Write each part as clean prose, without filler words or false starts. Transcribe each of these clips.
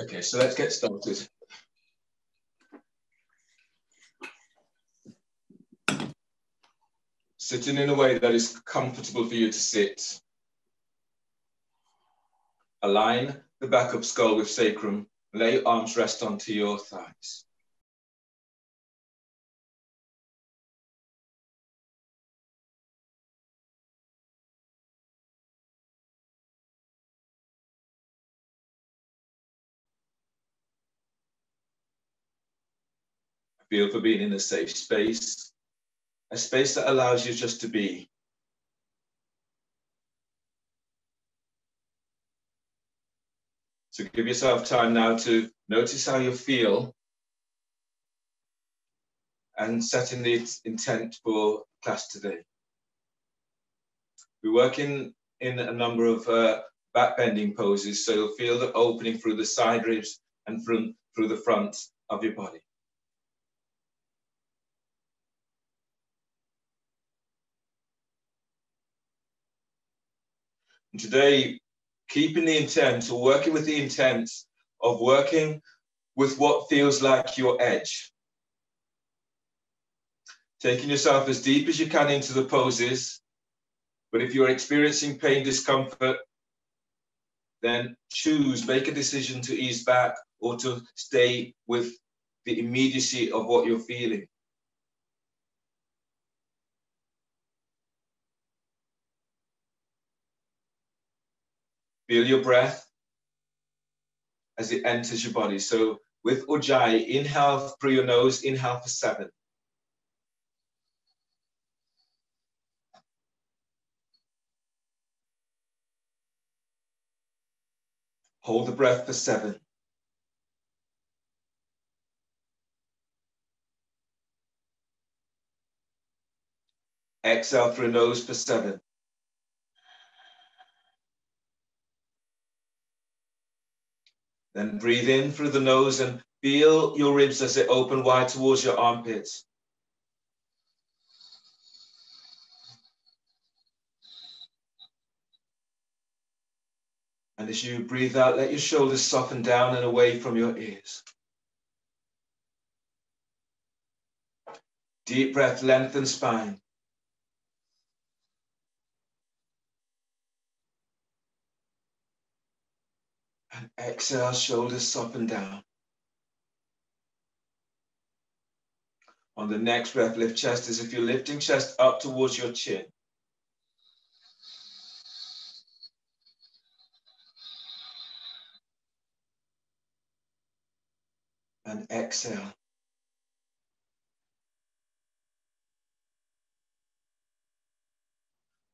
Okay, so let's get started. Sitting in a way that is comfortable for you to sit. Align the back of skull with sacrum. Lay your arms rest onto your thighs. Feel for being in a safe space, a space that allows you just to be. So give yourself time now to notice how you feel and setting the intent for class today. We're working in a number of back bending poses, so you'll feel the opening through the side ribs and through the front of your body. And today, keeping the intent or working with the intent of working with what feels like your edge. Taking yourself as deep as you can into the poses, but if you're experiencing pain, discomfort, then choose, make a decision to ease back or to stay with the immediacy of what you're feeling. Feel your breath as it enters your body. So with Ujjayi, inhale through your nose, inhale for 7. Hold the breath for 7. Exhale through your nose for 7. Then breathe in through the nose and feel your ribs as they open wide towards your armpits. And as you breathe out, let your shoulders soften down and away from your ears. Deep breath, lengthen spine. And exhale, shoulders soften down. On the next breath, lift chest as if you're lifting chest up towards your chin. And exhale.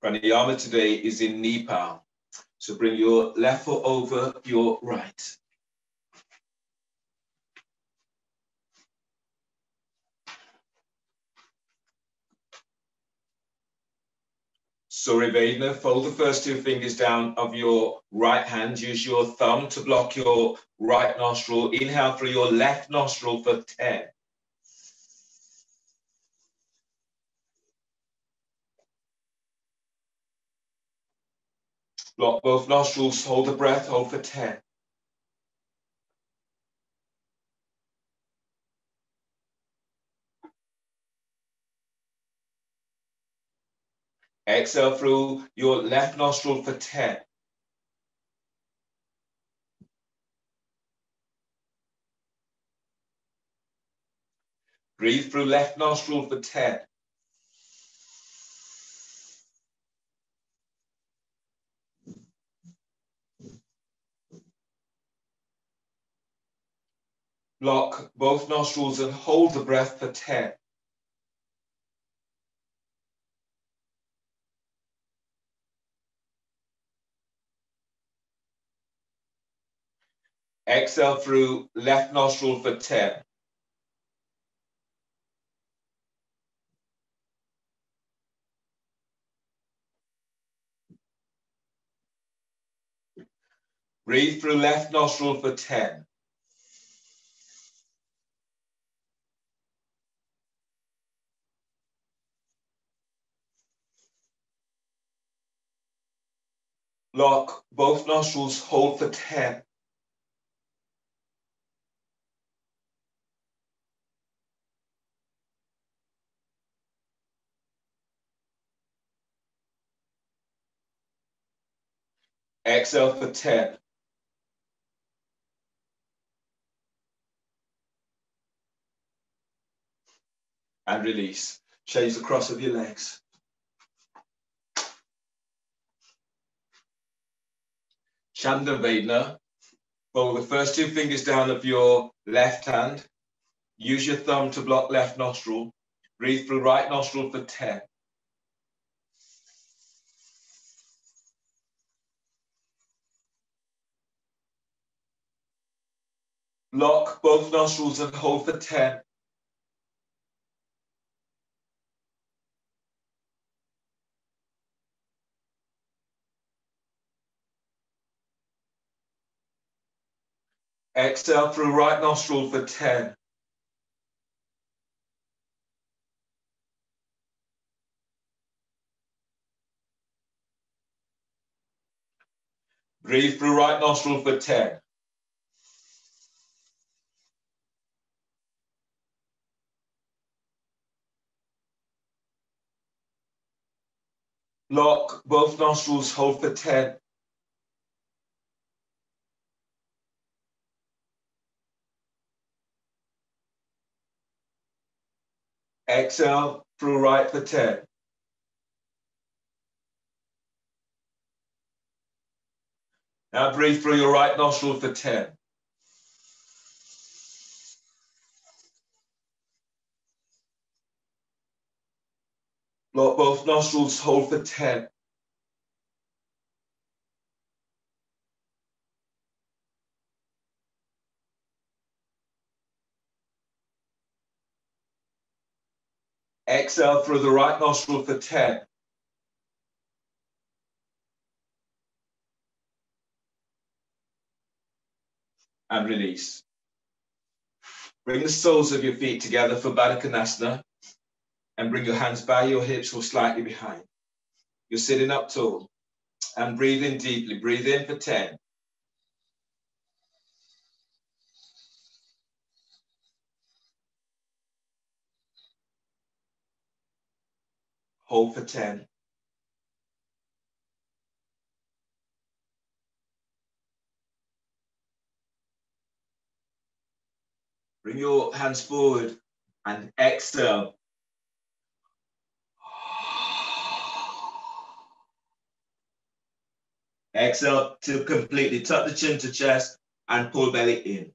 Pranayama today is in knee palm. So bring your left foot over your right. Surya fold the first 2 fingers down of your right hand. Use your thumb to block your right nostril. Inhale through your left nostril for 10. Block both nostrils, hold the breath, hold for 10. Exhale through your left nostril for 10. Breathe through left nostril for 10. Block both nostrils and hold the breath for 10. Exhale through left nostril for 10. Breathe through left nostril for 10. Block both nostrils, hold for 10. Exhale for 10. And release. Change the cross of your legs. Chandavena. Pull the first two fingers down of your left hand. Use your thumb to block left nostril. Breathe through right nostril for 10. Block both nostrils and hold for 10. Exhale through right nostril for 10. Breathe through right nostril for 10. Lock both nostrils, hold for 10. Exhale through right for 10. Now breathe through your right nostril for 10. Block both nostrils, hold for 10. Exhale through the right nostril for 10. And release. Bring the soles of your feet together for Baddha Konasana and bring your hands by your hips or slightly behind. You're sitting up tall and breathe in deeply. Breathe in for 10. Hold for 10. Bring your hands forward and exhale. Exhale to completely tuck the chin to chest and pull belly in.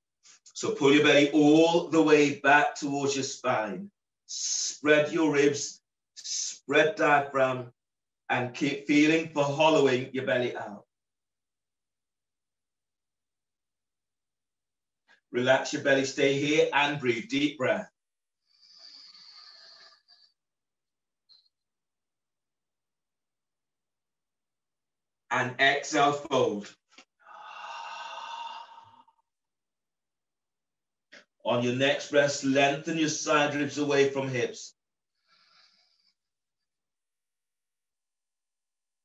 So pull your belly all the way back towards your spine. Spread your ribs, spread diaphragm, and keep feeling for hollowing your belly out. Relax your belly, stay here and breathe. Deep breath. And exhale, fold. On your next breath, lengthen your side ribs away from hips.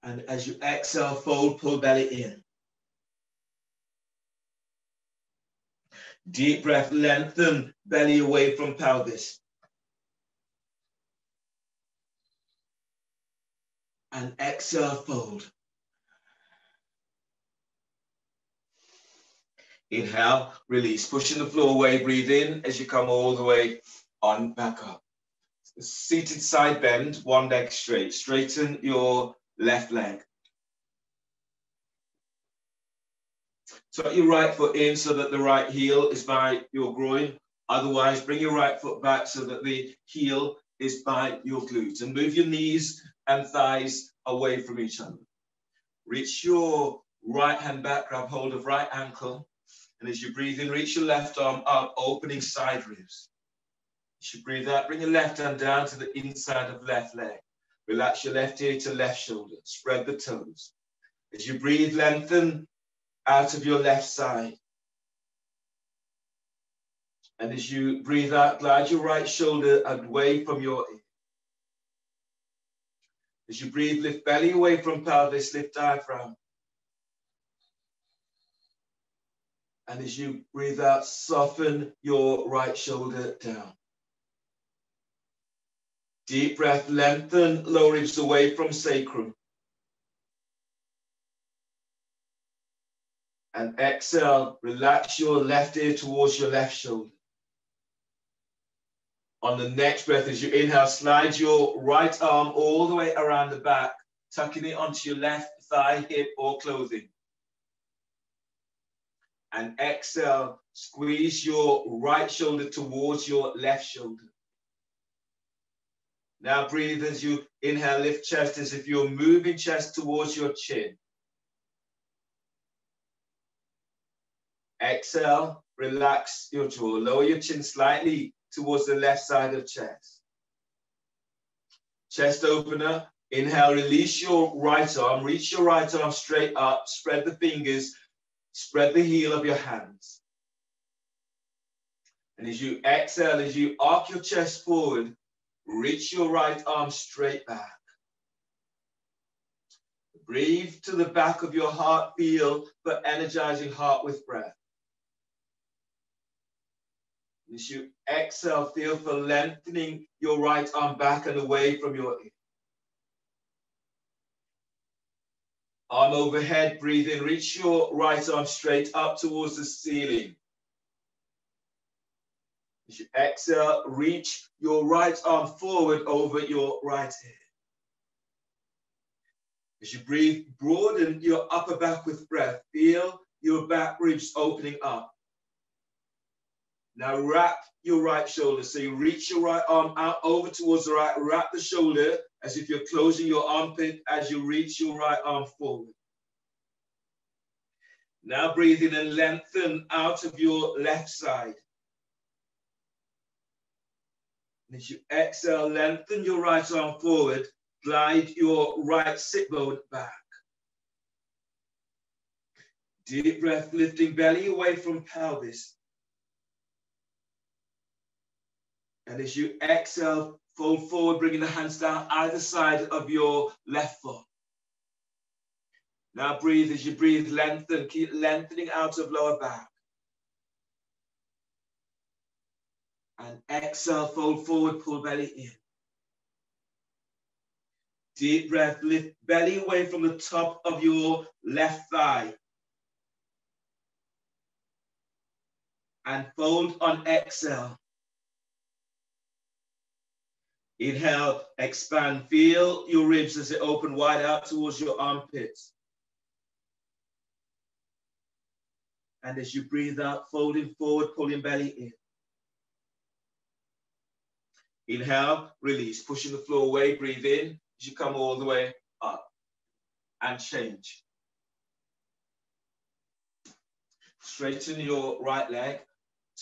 And as you exhale, fold, pull belly in. Deep breath, lengthen belly away from pelvis. And exhale, fold. Inhale, release, pushing the floor away, breathe in as you come all the way on back up. Seated side bend, one leg straight. Straighten your left leg. Tuck your right foot in so that the right heel is by your groin. Otherwise, bring your right foot back so that the heel is by your glutes. And move your knees and thighs away from each other. Reach your right hand back, grab hold of right ankle. And as you breathe in, reach your left arm up, opening side ribs. As you breathe out, bring your left hand down to the inside of left leg. Relax your left ear to left shoulder. Spread the toes. As you breathe, lengthen out of your left side. And as you breathe out, glide your right shoulder away from your ear. As you breathe, lift belly away from pelvis, lift diaphragm. And as you breathe out, soften your right shoulder down. Deep breath, lengthen lower ribs away from sacrum. And exhale, relax your left ear towards your left shoulder. On the next breath, as you inhale, slide your right arm all the way around the back, tucking it onto your left thigh, hip, or clothing. And exhale, squeeze your right shoulder towards your left shoulder. Now breathe as you inhale, lift chest as if you're moving chest towards your chin. Exhale, relax your jaw, lower your chin slightly towards the left side of chest. Chest opener, inhale, release your right arm, reach your right arm straight up, spread the fingers, spread the heel of your hands. And as you exhale, as you arc your chest forward, reach your right arm straight back. Breathe to the back of your heart, feel the energizing heart with breath. As you exhale, feel for lengthening your right arm back and away from your ear. Arm overhead, breathe in, reach your right arm straight up towards the ceiling. As you exhale, reach your right arm forward over your right ear. As you breathe, broaden your upper back with breath. Feel your back ribs opening up. Now wrap your right shoulder. So you reach your right arm out over towards the right. Wrap the shoulder as if you're closing your armpit as you reach your right arm forward. Now breathe in and lengthen out of your left side. And as you exhale, lengthen your right arm forward. Glide your right sit bone back. Deep breath, lifting belly away from pelvis. And as you exhale, fold forward, bringing the hands down either side of your left foot. Now breathe. As you breathe, lengthen. Keep lengthening out of lower back. And exhale, fold forward, pull belly in. Deep breath, lift belly away from the top of your left thigh. And fold on exhale. Inhale, expand. Feel your ribs as they open wide out towards your armpits. And as you breathe out, folding forward, pulling belly in. Inhale, release, pushing the floor away, breathe in as you come all the way up. And change. Straighten your right leg.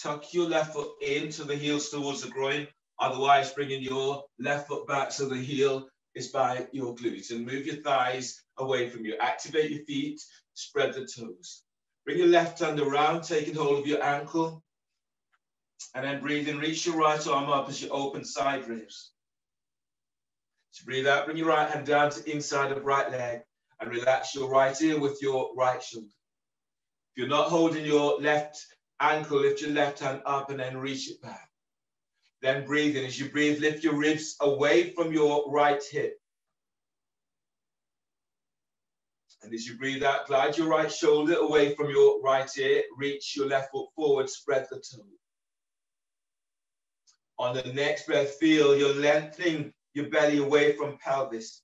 Tuck your left foot into the heels towards the groin. Otherwise, bringing your left foot back so the heel is by your glutes. And move your thighs away from you. Activate your feet. Spread the toes. Bring your left hand around, taking hold of your ankle. And then breathe in. Reach your right arm up as you open side ribs. So breathe out. Bring your right hand down to inside of right leg. And relax your right ear with your right shoulder. If you're not holding your left ankle, lift your left hand up and then reach it back. Then breathe in. As you breathe, lift your ribs away from your right hip. And as you breathe out, glide your right shoulder away from your right ear. Reach your left foot forward, spread the toe. On the next breath, feel you're lengthening your belly away from pelvis.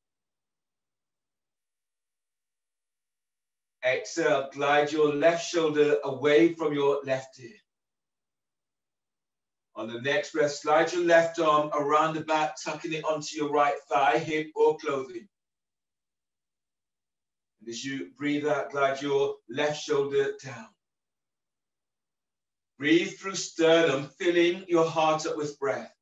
Exhale, glide your left shoulder away from your left ear. On the next breath, slide your left arm around the back, tucking it onto your right thigh, hip, or clothing. And as you breathe out, glide your left shoulder down. Breathe through sternum, filling your heart up with breath.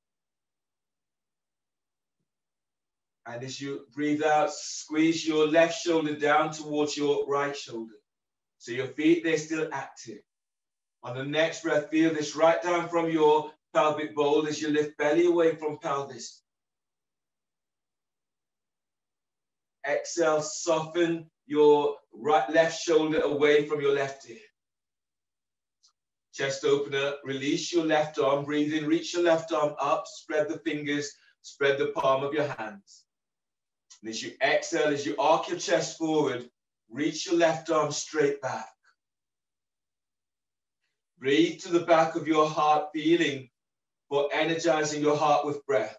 And as you breathe out, squeeze your left shoulder down towards your right shoulder. So your feet, they're still active. On the next breath, feel this right down from your pelvic bowl as you lift belly away from pelvis. Exhale, soften your left shoulder away from your left ear. Chest opener, release your left arm, breathe in, reach your left arm up, spread the fingers, spread the palm of your hands. And as you exhale, as you arc your chest forward, reach your left arm straight back. Breathe to the back of your heart, feeling for energizing your heart with breath.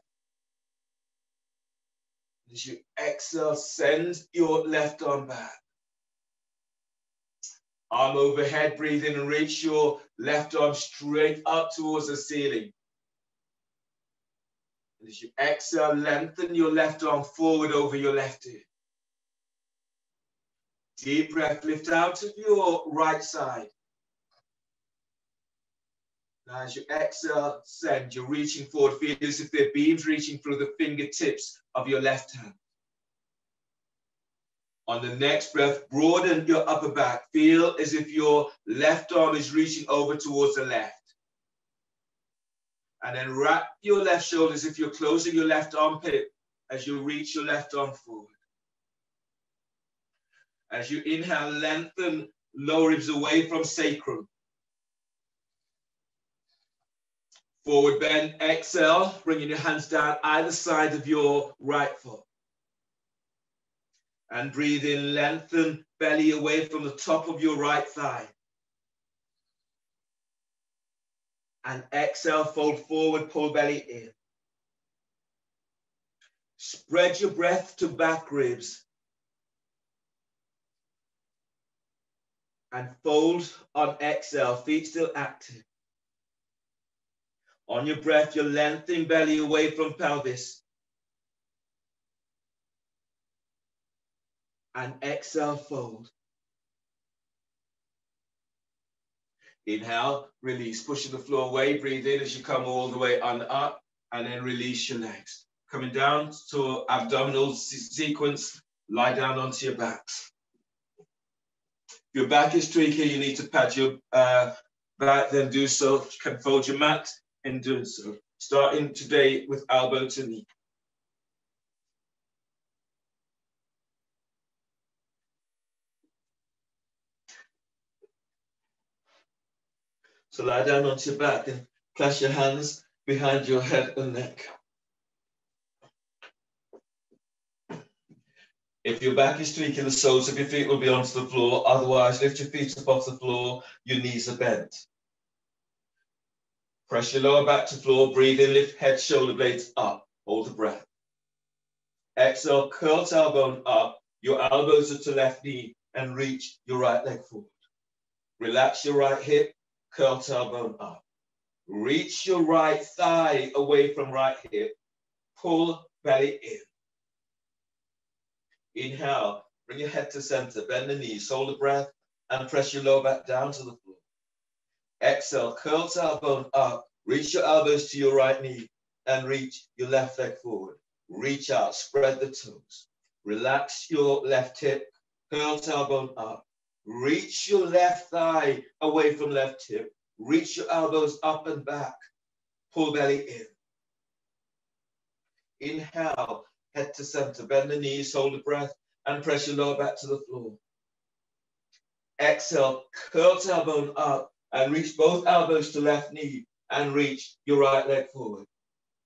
As you exhale, send your left arm back. Arm overhead, breathe in and reach your left arm straight up towards the ceiling. And as you exhale, lengthen your left arm forward over your left ear. Deep breath, lift out of your right side. Now as you exhale, send, you're reaching forward. Feel as if there are beams reaching through the fingertips of your left hand. On the next breath, broaden your upper back. Feel as if your left arm is reaching over towards the left. And then wrap your left shoulder as if you're closing your left armpit as you reach your left arm forward. As you inhale, lengthen lower ribs away from sacrum. Forward bend, exhale, bringing your hands down either side of your right foot. And breathe in, lengthen belly away from the top of your right thigh. And exhale, fold forward, pull belly in. Spread your breath to back ribs. And fold on exhale, feet still active. On your breath, you're lengthening belly away from pelvis. And exhale, fold. Inhale, release, pushing the floor away, breathe in as you come all the way on up, and then release your legs. Coming down to abdominal sequence, lie down onto your backs. If your back is tweaking, you need to pad your back, then do so. You can fold your mat in doing so. Starting today with elbow to knee. So lie down onto your back and clasp your hands behind your head and neck. If your back is tweaking, the soles of your feet will be onto the floor. Otherwise, lift your feet up off the floor. Your knees are bent. Press your lower back to floor. Breathe in, lift head, shoulder blades up. Hold the breath. Exhale, curl tailbone up. Your elbows are to left knee and reach your right leg forward. Relax your right hip. Curl tailbone up. Reach your right thigh away from right hip. Pull belly in. Inhale, bring your head to center, bend the knees, hold the breath, and press your lower back down to the floor. Exhale, curl tailbone up. Reach your elbows to your right knee and reach your left leg forward. Reach out, spread the toes. Relax your left hip, curl tailbone up. Reach your left thigh away from left hip. Reach your elbows up and back. Pull belly in. Inhale, head to center. Bend the knees, hold the breath, and press your lower back to the floor. Exhale, curl tailbone up and reach both elbows to left knee and reach your right leg forward.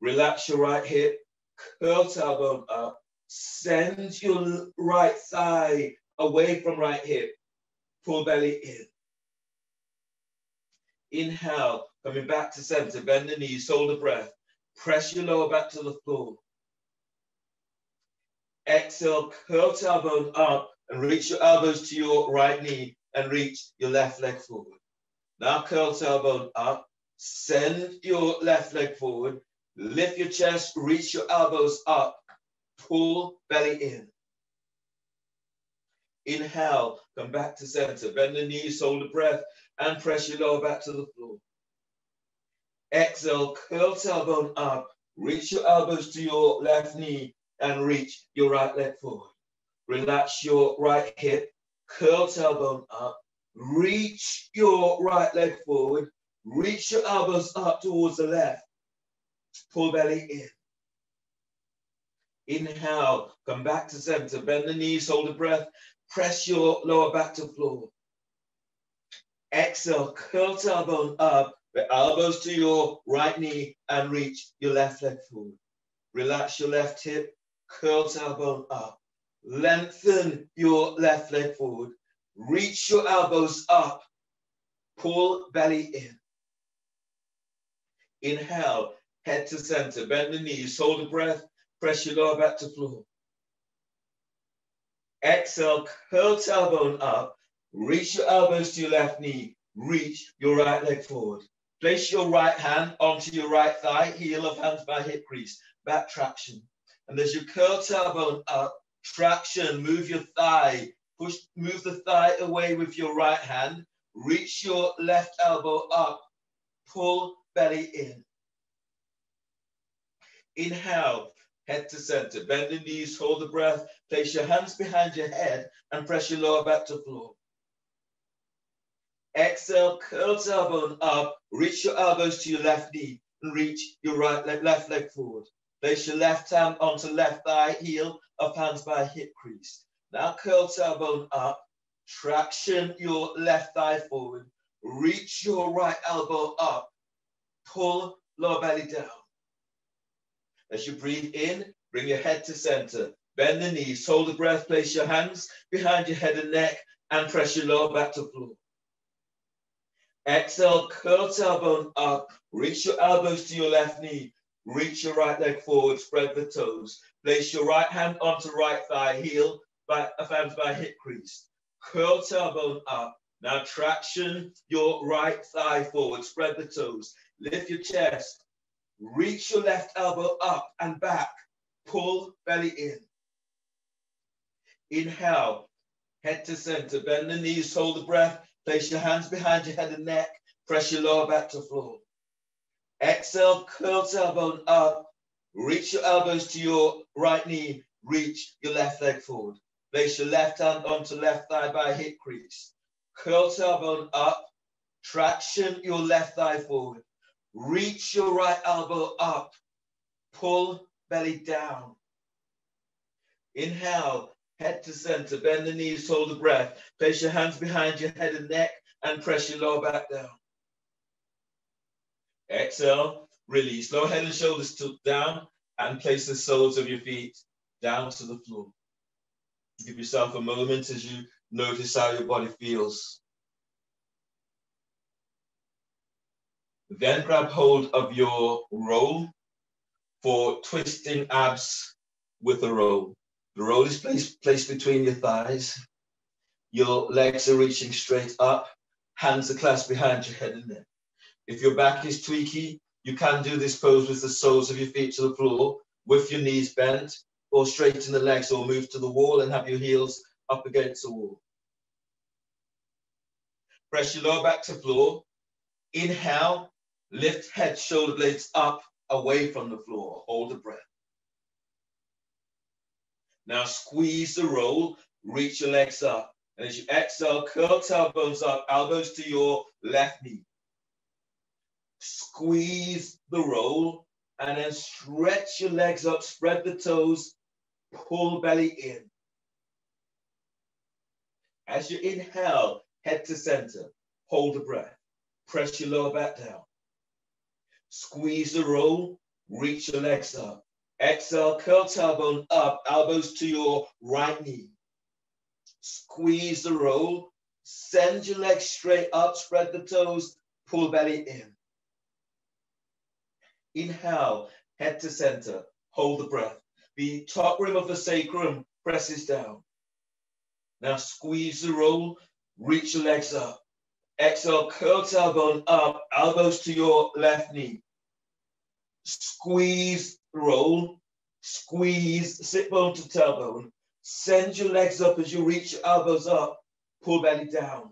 Relax your right hip, curl tailbone up. Send your right thigh away from right hip. Pull belly in. Inhale, coming back to center, bend the knees, hold the breath. Press your lower back to the floor. Exhale, curl tailbone up and reach your elbows to your right knee and reach your left leg forward. Now curl tailbone up, send your left leg forward, lift your chest, reach your elbows up, pull belly in. Inhale, come back to center, bend the knees, hold the breath, and press your lower back to the floor. Exhale, curl tailbone up, reach your elbows to your left knee and reach your right leg forward. Relax your right hip, curl tailbone up, reach your right leg forward, reach your elbows up towards the left, pull belly in. Inhale, come back to center, bend the knees, hold the breath, press your lower back to floor. Exhale, curl tailbone up, the elbows to your right knee and reach your left leg forward. Relax your left hip, curl tailbone up. Lengthen your left leg forward. Reach your elbows up. pull belly in. Inhale, head to center, bend the knees, hold the breath, press your lower back to floor. Exhale, curl tailbone up, reach your elbows to your left knee, reach your right leg forward. Place your right hand onto your right thigh, heel of hands by hip crease, back traction. And as you curl tailbone up, traction, move your thigh, move the thigh away with your right hand, reach your left elbow up, pull belly in. Inhale, head to center, bend the knees, hold the breath, place your hands behind your head and press your lower back to floor. Exhale, curl tailbone up, reach your elbows to your left knee and reach your left leg forward. Place your left hand onto left thigh, heel of hands by hip crease. Now curl tailbone up, traction your left thigh forward, reach your right elbow up, pull lower belly down. As you breathe in, bring your head to center, bend the knees, hold the breath, place your hands behind your head and neck and press your lower back to floor. Exhale, curl tailbone up, reach your elbows to your left knee, reach your right leg forward, spread the toes. Place your right hand onto right thigh, heel of hands by hip crease. Curl tailbone up. Now traction your right thigh forward, spread the toes. Lift your chest, reach your left elbow up and back, pull belly in. Inhale, head to center, bend the knees, hold the breath, place your hands behind your head and neck, press your lower back to floor. Exhale, curl tailbone up, reach your elbows to your right knee, reach your left leg forward. Place your left hand onto left thigh by hip crease. Curl tailbone up, traction your left thigh forward. Reach your right elbow up, pull belly down. Inhale, head to center, bend the knees, hold the breath. Place your hands behind your head and neck and press your lower back down. Exhale, release. Lower head and shoulders tilt down and place the soles of your feet down to the floor. Give yourself a moment as you notice how your body feels. Then grab hold of your roll for twisting abs with a roll. The roll is placed between your thighs. Your legs are reaching straight up. Hands are clasped behind your head and neck. If your back is tweaky, you can do this pose with the soles of your feet to the floor, with your knees bent, or straighten the legs, or move to the wall and have your heels up against the wall. Press your lower back to floor. Inhale, lift head, shoulder blades up, away from the floor. Hold the breath. Now squeeze the roll, reach your legs up. And as you exhale, curl tailbones up, elbows to your left knee. Squeeze the roll and then stretch your legs up, spread the toes, pull belly in. As you inhale, head to center, hold the breath, press your lower back down. Squeeze the roll, reach your legs up. Exhale, curl tailbone up, elbows to your right knee. Squeeze the roll, send your legs straight up, spread the toes, pull belly in. Inhale, head to center, hold the breath. The top rim of the sacrum presses down. Now squeeze the roll, reach your legs up. Exhale, curl tailbone up, elbows to your left knee. Squeeze the roll, squeeze, sit bone to tailbone. Send your legs up as you reach your elbows up, pull belly down.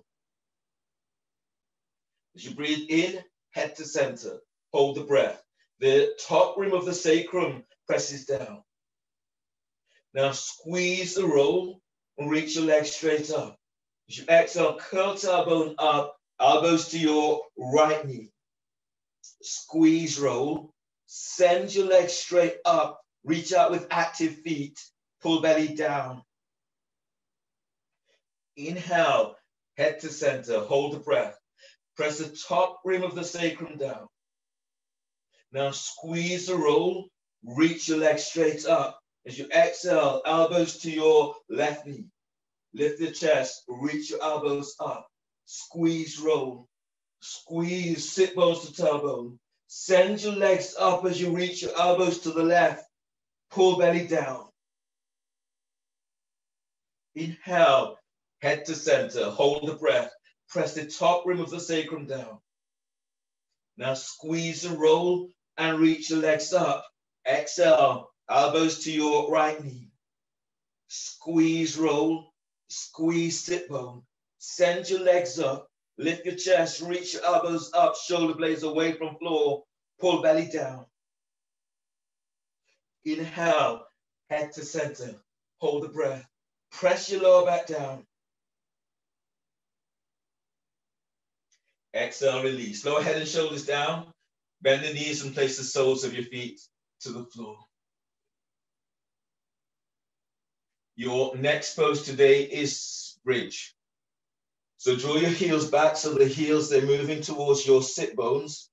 As you breathe in, head to center, hold the breath. The top rim of the sacrum presses down. Now squeeze the roll and reach your legs straight up. As you exhale, curl tailbone up, elbows to your right knee. Squeeze roll, send your legs straight up, reach out with active feet, pull belly down. Inhale, head to center, hold the breath. Press the top rim of the sacrum down. Now squeeze the roll, reach your legs straight up. As you exhale, elbows to your left knee. Lift the chest, reach your elbows up. Squeeze roll, Squeeze sit bones to tailbone. Send your legs up as you reach your elbows to the left. Pull belly down. Inhale, head to center. Hold the breath. Press the top rim of the sacrum down. Now squeeze and roll and reach your legs up. Exhale, elbows to your right knee. Squeeze, roll, squeeze, sit bone. Send your legs up. Lift your chest, reach your elbows up, shoulder blades away from floor. Pull belly down. Inhale, head to center. Hold the breath. Press your lower back down. Exhale, release. Lower head and shoulders down. Bend the knees and place the soles of your feet to the floor. Your next pose today is bridge. So draw your heels back so the heels, they're moving towards your sit bones.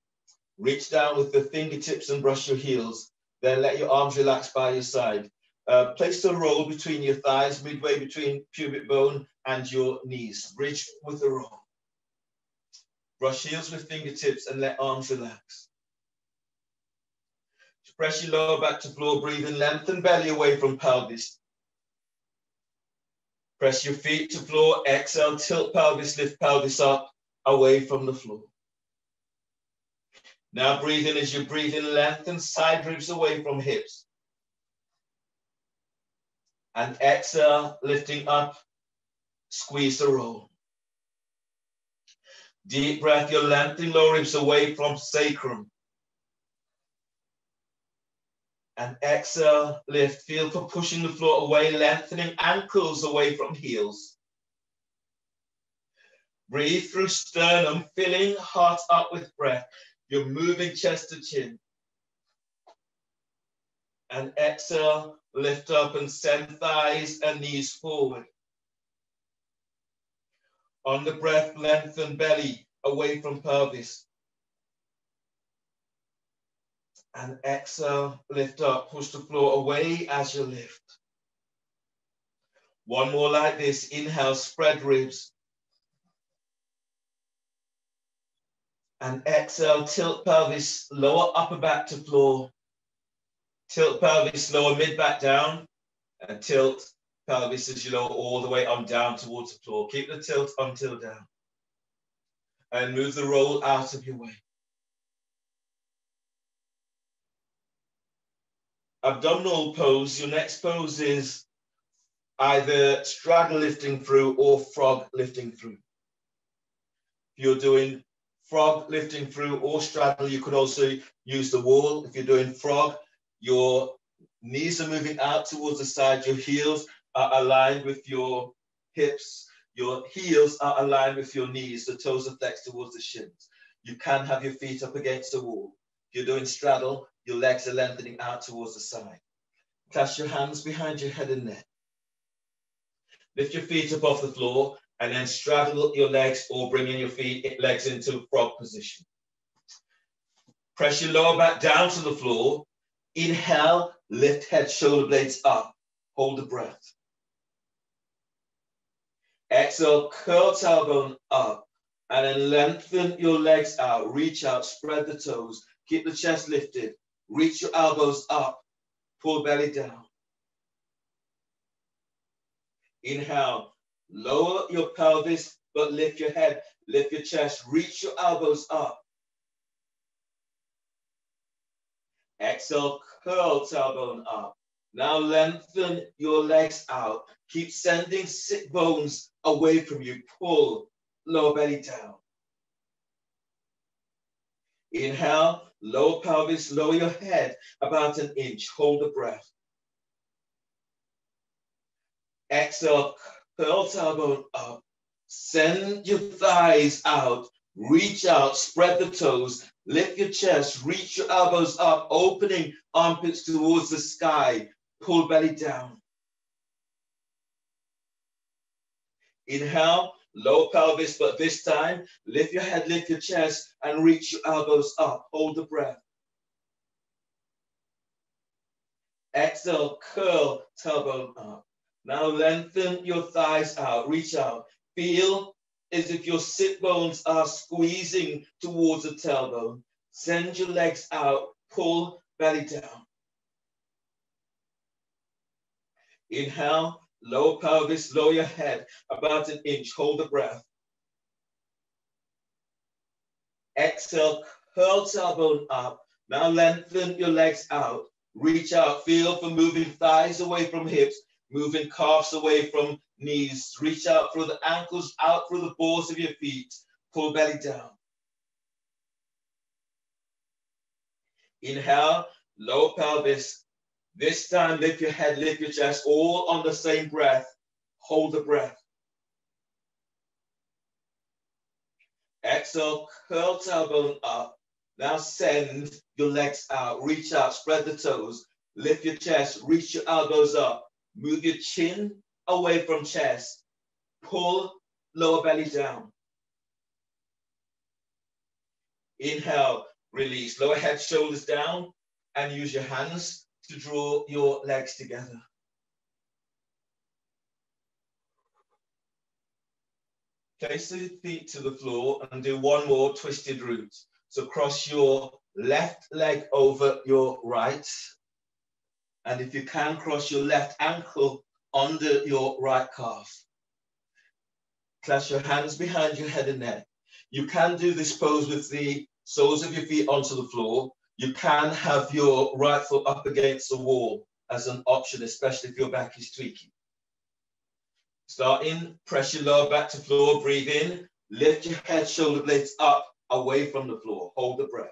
Reach down with the fingertips and brush your heels. Then let your arms relax by your side. Place the roll between your thighs, midway between pubic bone and your knees. Bridge with the roll. Brush heels with fingertips and let arms relax. Press your lower back to floor, breathe in, lengthen belly away from pelvis. Press your feet to floor, exhale, tilt pelvis, lift pelvis up, away from the floor. Now breathe in as you breathe in, lengthen side ribs away from hips. And exhale, lifting up, squeeze the roll. Deep breath, you're lengthening lower ribs away from sacrum. And exhale, lift. Feel for pushing the floor away, lengthening ankles away from heels. Breathe through sternum, filling heart up with breath. You're moving chest to chin. And exhale, lift up and send thighs and knees forward. On the breath, lengthen belly away from pelvis. And exhale, lift up, push the floor away as you lift. One more like this. Inhale, spread ribs. And exhale, tilt pelvis, lower upper back to floor. Tilt pelvis, lower mid back down. And tilt pelvis as you lower all the way on down towards the floor. Keep the tilt until down. And move the roll out of your way. Abdominal pose. Your next pose is either straddle lifting through or frog lifting through. If you're doing frog lifting through or straddle, you could also use the wall. If you're doing frog, your knees are moving out towards the side. Your heels are aligned with your hips. Your heels are aligned with your knees. The toes are flexed towards the shins. You can have your feet up against the wall. If you're doing straddle, your legs are lengthening out towards the side. Clasp your hands behind your head and neck. Lift your feet up off the floor and then straddle your legs or bring in your legs into frog position. Press your lower back down to the floor. Inhale, lift head, shoulder blades up. Hold the breath. Exhale, curl tailbone up and then lengthen your legs out. Reach out, spread the toes. Keep the chest lifted. Reach your elbows up. Pull belly down. Inhale, lower your pelvis, but lift your head, lift your chest, reach your elbows up. Exhale, curl tailbone up. Now lengthen your legs out. Keep sending sit bones away from you. Pull lower belly down. Inhale, lower pelvis, lower your head about an inch. Hold the breath. Exhale, curl tailbone up. Send your thighs out. Reach out, spread the toes. Lift your chest, reach your elbows up, opening armpits towards the sky. Pull belly down. Inhale, lower pelvis, but this time, lift your head, lift your chest, and reach your elbows up. Hold the breath. Exhale, curl tailbone up. Now lengthen your thighs out, reach out. Feel as if your sit bones are squeezing towards the tailbone. Send your legs out, pull belly down. Inhale, lower pelvis, lower your head, about an inch, hold the breath. Exhale, curl tailbone up. Now lengthen your legs out. Reach out, feel for moving thighs away from hips, moving calves away from knees. Reach out through the ankles, out through the balls of your feet. Pull belly down. Inhale, lower pelvis. This time, lift your head, lift your chest, all on the same breath. Hold the breath. Exhale, curl tailbone up. Now send your legs out. Reach out, spread the toes. Lift your chest, reach your elbows up. Move your chin away from chest. Pull lower belly down. Inhale, release. Lower head, shoulders down, and use your hands to draw your legs together. Place the feet to the floor and do one more twisted root. So cross your left leg over your right. And if you can, cross your left ankle under your right calf. Clasp your hands behind your head and neck. You can do this pose with the soles of your feet onto the floor. You can have your right foot up against the wall as an option, especially if your back is tweaking. Start in, press your lower back to floor, breathe in, lift your head, shoulder blades up, away from the floor, hold the breath.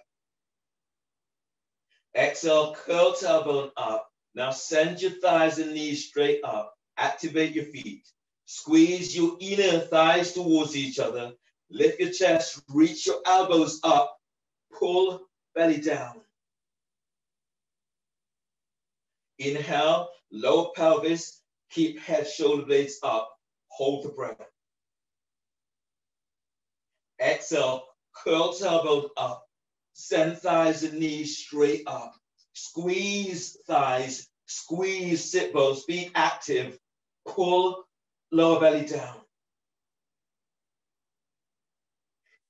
Exhale, curl tailbone up. Now send your thighs and knees straight up, activate your feet. Squeeze your inner thighs towards each other, lift your chest, reach your elbows up, pull belly down. Inhale, lower pelvis, keep head, shoulder blades up. Hold the breath. Exhale, curl tailbone up. Send thighs and knees straight up. Squeeze thighs, squeeze sit bones, be active. Pull lower belly down.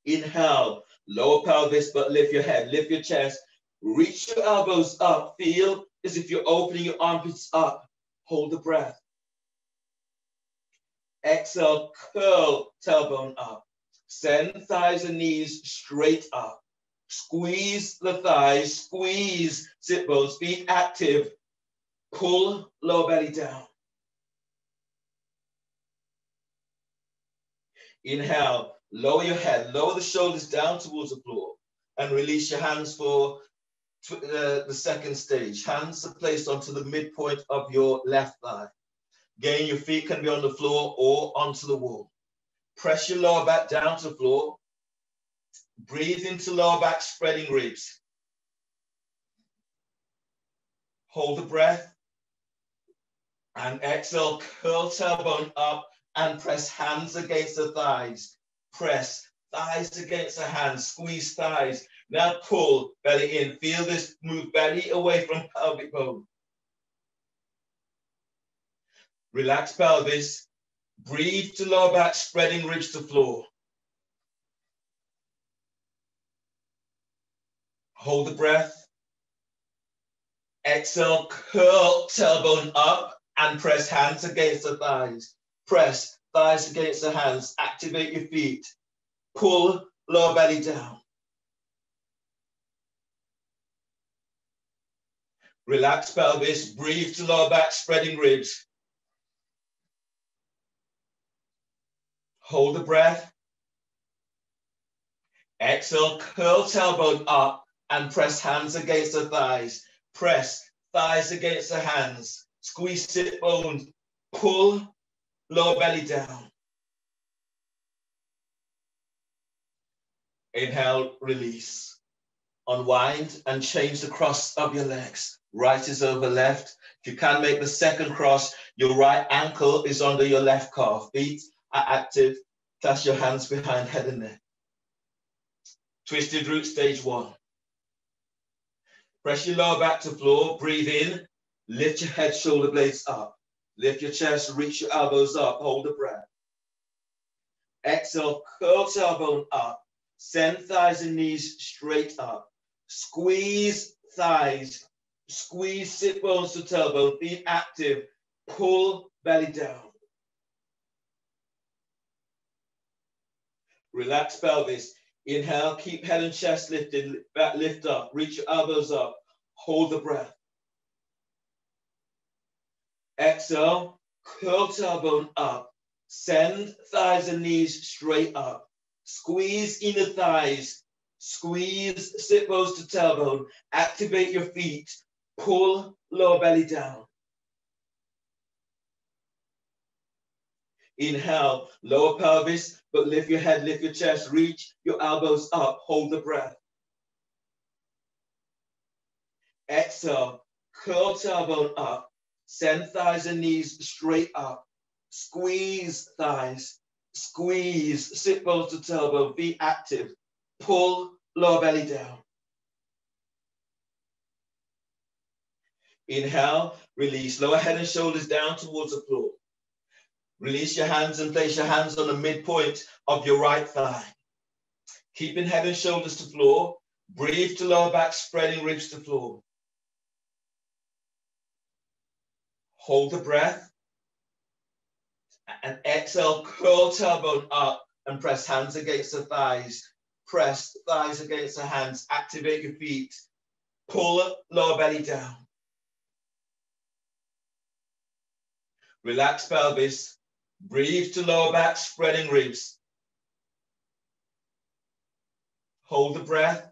Inhale, lower pelvis, but lift your head, lift your chest. Reach your elbows up. Feel as if you're opening your armpits up. Hold the breath. Exhale, curl tailbone up. Send thighs and knees straight up. Squeeze the thighs, squeeze sit bones, be active. Pull lower belly down. Inhale, lower your head, lower the shoulders down towards the floor, and release your hands for the second stage. Hands are placed onto the midpoint of your left thigh. Again, your feet can be on the floor or onto the wall. Press your lower back down to the floor. Breathe into lower back, spreading ribs. Hold the breath. And exhale, curl tailbone up and press hands against the thighs. Press thighs against the hands, squeeze thighs. Now pull belly in. Feel this, move belly away from pelvic bone. Relax pelvis. Breathe to lower back, spreading ribs to floor. Hold the breath. Exhale, curl tailbone up and press hands against the thighs. Press thighs against the hands. Activate your feet. Pull lower belly down. Relax pelvis. Breathe to lower back, spreading ribs. Hold the breath. Exhale, curl tailbone up and press hands against the thighs. Press thighs against the hands. Squeeze sit bones. Pull lower belly down. Inhale, release. Unwind and change the cross of your legs. Right is over left. If you can make the second cross, your right ankle is under your left calf. Feet are active. Clasp your hands behind head and neck. Twisted root, stage 1. Press your lower back to floor. Breathe in. Lift your head, shoulder blades up. Lift your chest, reach your elbows up. Hold the breath. Exhale, curl tailbone up. Send thighs and knees straight up. Squeeze thighs. Squeeze sit bones to tailbone. Feet active. Pull belly down. Relax pelvis. Inhale, keep head and chest lifted. Back, lift up. Reach your elbows up. Hold the breath. Exhale, curl tailbone up. Send thighs and knees straight up. Squeeze inner thighs. Squeeze sit bones to tailbone. Activate your feet. Pull lower belly down. Inhale, lower pelvis, but lift your head, lift your chest. Reach your elbows up. Hold the breath. Exhale, curl tailbone up. Send thighs and knees straight up. Squeeze thighs. Squeeze sit bones to tailbone. Feet active. Pull lower belly down. Inhale, release. Lower head and shoulders down towards the floor. Release your hands and place your hands on the midpoint of your right thigh. Keeping head and shoulders to floor. Breathe to lower back, spreading ribs to floor. Hold the breath. And exhale, curl tailbone up and press hands against the thighs. Press thighs against the hands. Activate your feet. Pull lower belly down. Relax pelvis. Breathe to lower back, spreading ribs. Hold the breath.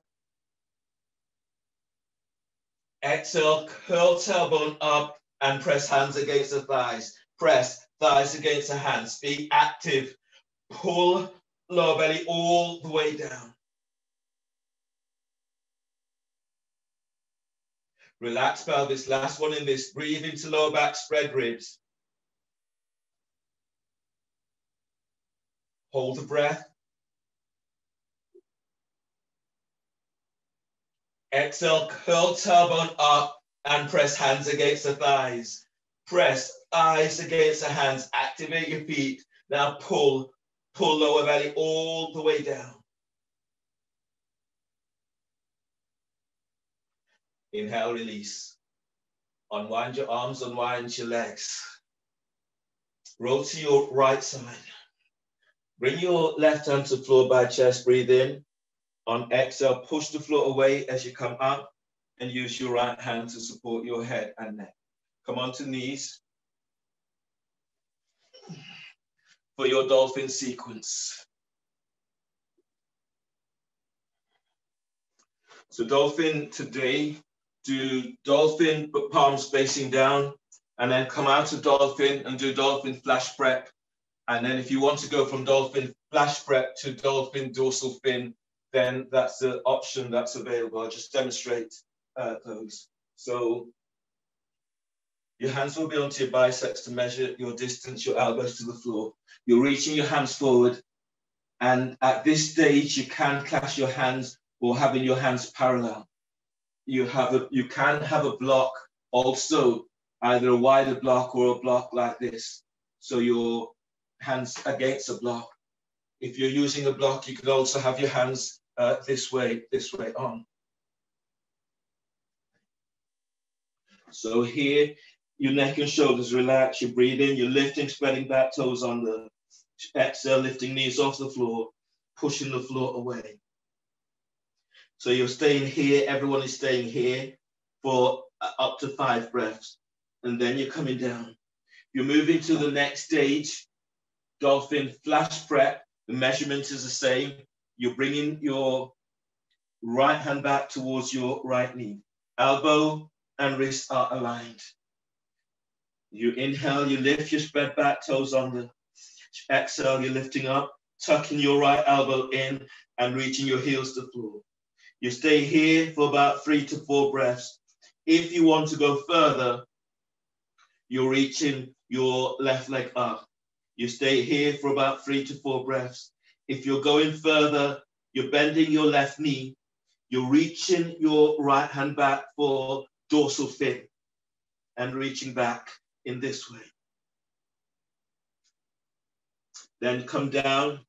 Exhale, curl tailbone up and press hands against the thighs. Press thighs against the hands. Be active. Pull lower belly all the way down. Relax pelvis. Last one in this. Breathe into lower back, spread ribs. Hold the breath. Exhale, curl tailbone up and press hands against the thighs. Press thighs against the hands. Activate your feet. Now pull lower belly all the way down. Inhale, release. Unwind your arms, unwind your legs. Roll to your right side. Bring your left hand to the floor by chest, breathe in. On exhale, push the floor away as you come up and use your right hand to support your head and neck. Come onto knees for your dolphin sequence. So dolphin today, do dolphin but palms facing down, and then come out of dolphin and do dolphin flash prep. And then if you want to go from dolphin flash prep to dolphin dorsal fin, then that's the option that's available. I'll just demonstrate those. So your hands will be onto your biceps to measure your distance, your elbows to the floor. You're reaching your hands forward. And at this stage, you can clasp your hands or having your hands parallel. You can have a block also, either a wider block or a block like this. So your hands against a block. If you're using a block, you can also have your hands this way on. So here, your neck and shoulders relax, you breathe in, you're lifting, spreading back toes on the exhale, lifting knees off the floor, pushing the floor away. So you're staying here, everyone is staying here for up to 5 breaths. And then you're coming down. You're moving to the next stage, dolphin flash prep. The measurement is the same. You're bringing your right hand back towards your right knee. Elbow and wrist are aligned. You inhale, you lift, you spread back, toes on the exhale, you're lifting up, tucking your right elbow in and reaching your heels to the floor. You stay here for about 3 to 4 breaths. If you want to go further, you're reaching your left leg up. You stay here for about 3 to 4 breaths. If you're going further, you're bending your left knee. You're reaching your right hand back for dorsal fin and reaching back in this way. Then come down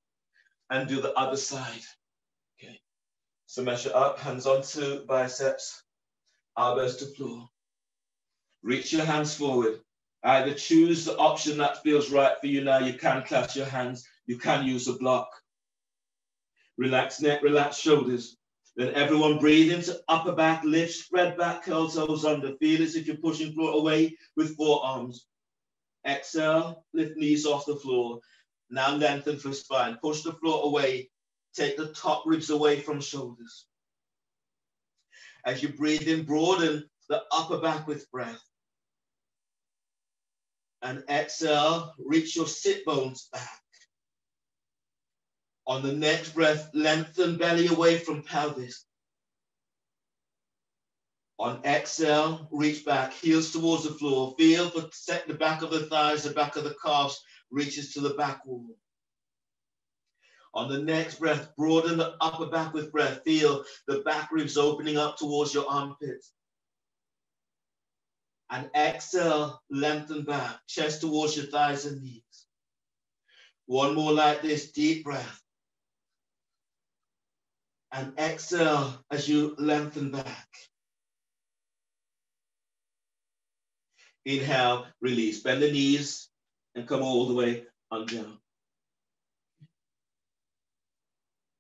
and do the other side. Okay. So measure up, hands onto biceps, elbows to floor. Reach your hands forward. Either choose the option that feels right for you now. You can clasp your hands. You can use a block. Relax neck, relax shoulders. Then everyone breathe into upper back, lift, spread back, curl toes under. Feel as if you're pushing floor away with forearms. Exhale, lift knees off the floor. Now lengthen for spine. Push the floor away. Take the top ribs away from shoulders. As you breathe in, broaden the upper back with breath. And exhale, reach your sit bones back. On the next breath, lengthen belly away from pelvis. On exhale, reach back, heels towards the floor. Feel for set the back of the thighs, the back of the calves reaches to the back wall. On the next breath, broaden the upper back with breath. Feel the back ribs opening up towards your armpits. And exhale, lengthen back, chest towards your thighs and knees. One more like this, deep breath. And exhale as you lengthen back. Inhale, release. Bend the knees and come all the way on down.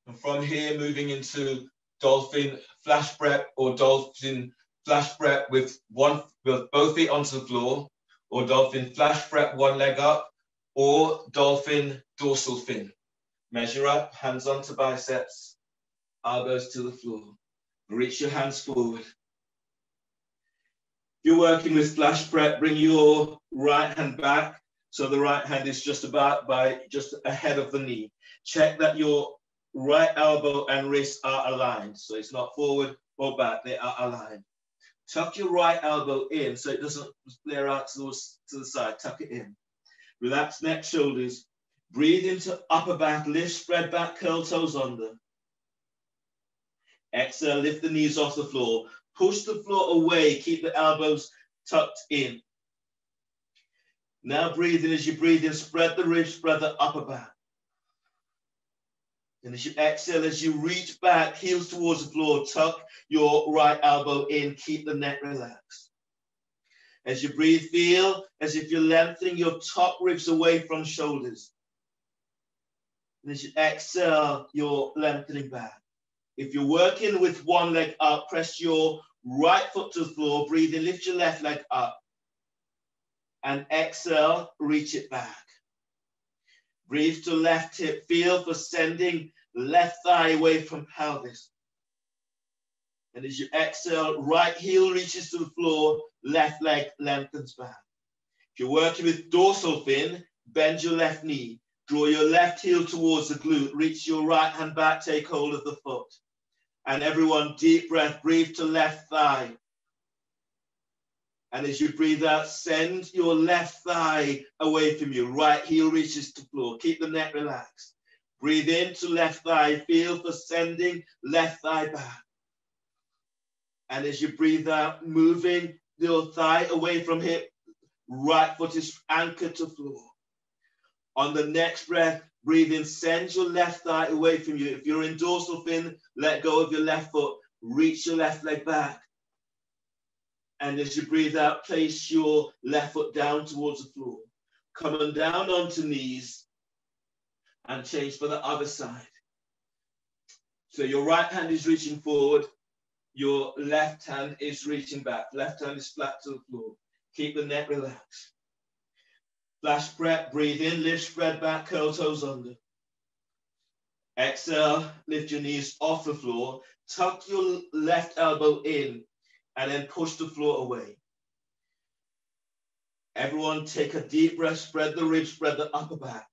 And from here, moving into dolphin flash prep or dolphin flash prep with both feet onto the floor, or dolphin flash prep, one leg up, or dolphin dorsal fin. Measure up, hands onto biceps, elbows to the floor. Reach your hands forward. If you're working with flash prep, bring your right hand back so the right hand is just ahead of the knee. Check that your right elbow and wrist are aligned, so it's not forward or back, they are aligned. Tuck your right elbow in so it doesn't flare out to the side, tuck it in. Relax neck, shoulders. Breathe into upper back, lift, spread back, curl toes under. Exhale, lift the knees off the floor. Push the floor away, keep the elbows tucked in. Now breathe in. As you breathe in, spread the ribs, spread the upper back. And as you exhale, as you reach back, heels towards the floor, tuck your right elbow in, keep the neck relaxed. As you breathe, feel as if you're lengthening your top ribs away from shoulders. And as you exhale, you're lengthening back. If you're working with one leg up, press your right foot to the floor, breathe in, lift your left leg up. And exhale, reach it back. Breathe to left hip, feel for sending left thigh away from pelvis. And as you exhale, right heel reaches to the floor, left leg lengthens back. If you're working with dorsal fin, bend your left knee. Draw your left heel towards the glute. Reach your right hand back, take hold of the foot. And everyone, deep breath, breathe to left thigh. And as you breathe out, send your left thigh away from you. Right heel reaches to floor. Keep the neck relaxed. Breathe into left thigh. Feel for sending left thigh back. And as you breathe out, moving your thigh away from hip, right foot is anchored to floor. On the next breath, breathe in, send your left thigh away from you. If you're in dorsal fin, let go of your left foot. Reach your left leg back. And as you breathe out, place your left foot down towards the floor. Come on down onto knees and change for the other side. So your right hand is reaching forward. Your left hand is reaching back. Left hand is flat to the floor. Keep the neck relaxed. Flash prep, breathe in, lift, spread back, curl toes under. Exhale, lift your knees off the floor. Tuck your left elbow in and then push the floor away. Everyone take a deep breath, spread the ribs, spread the upper back.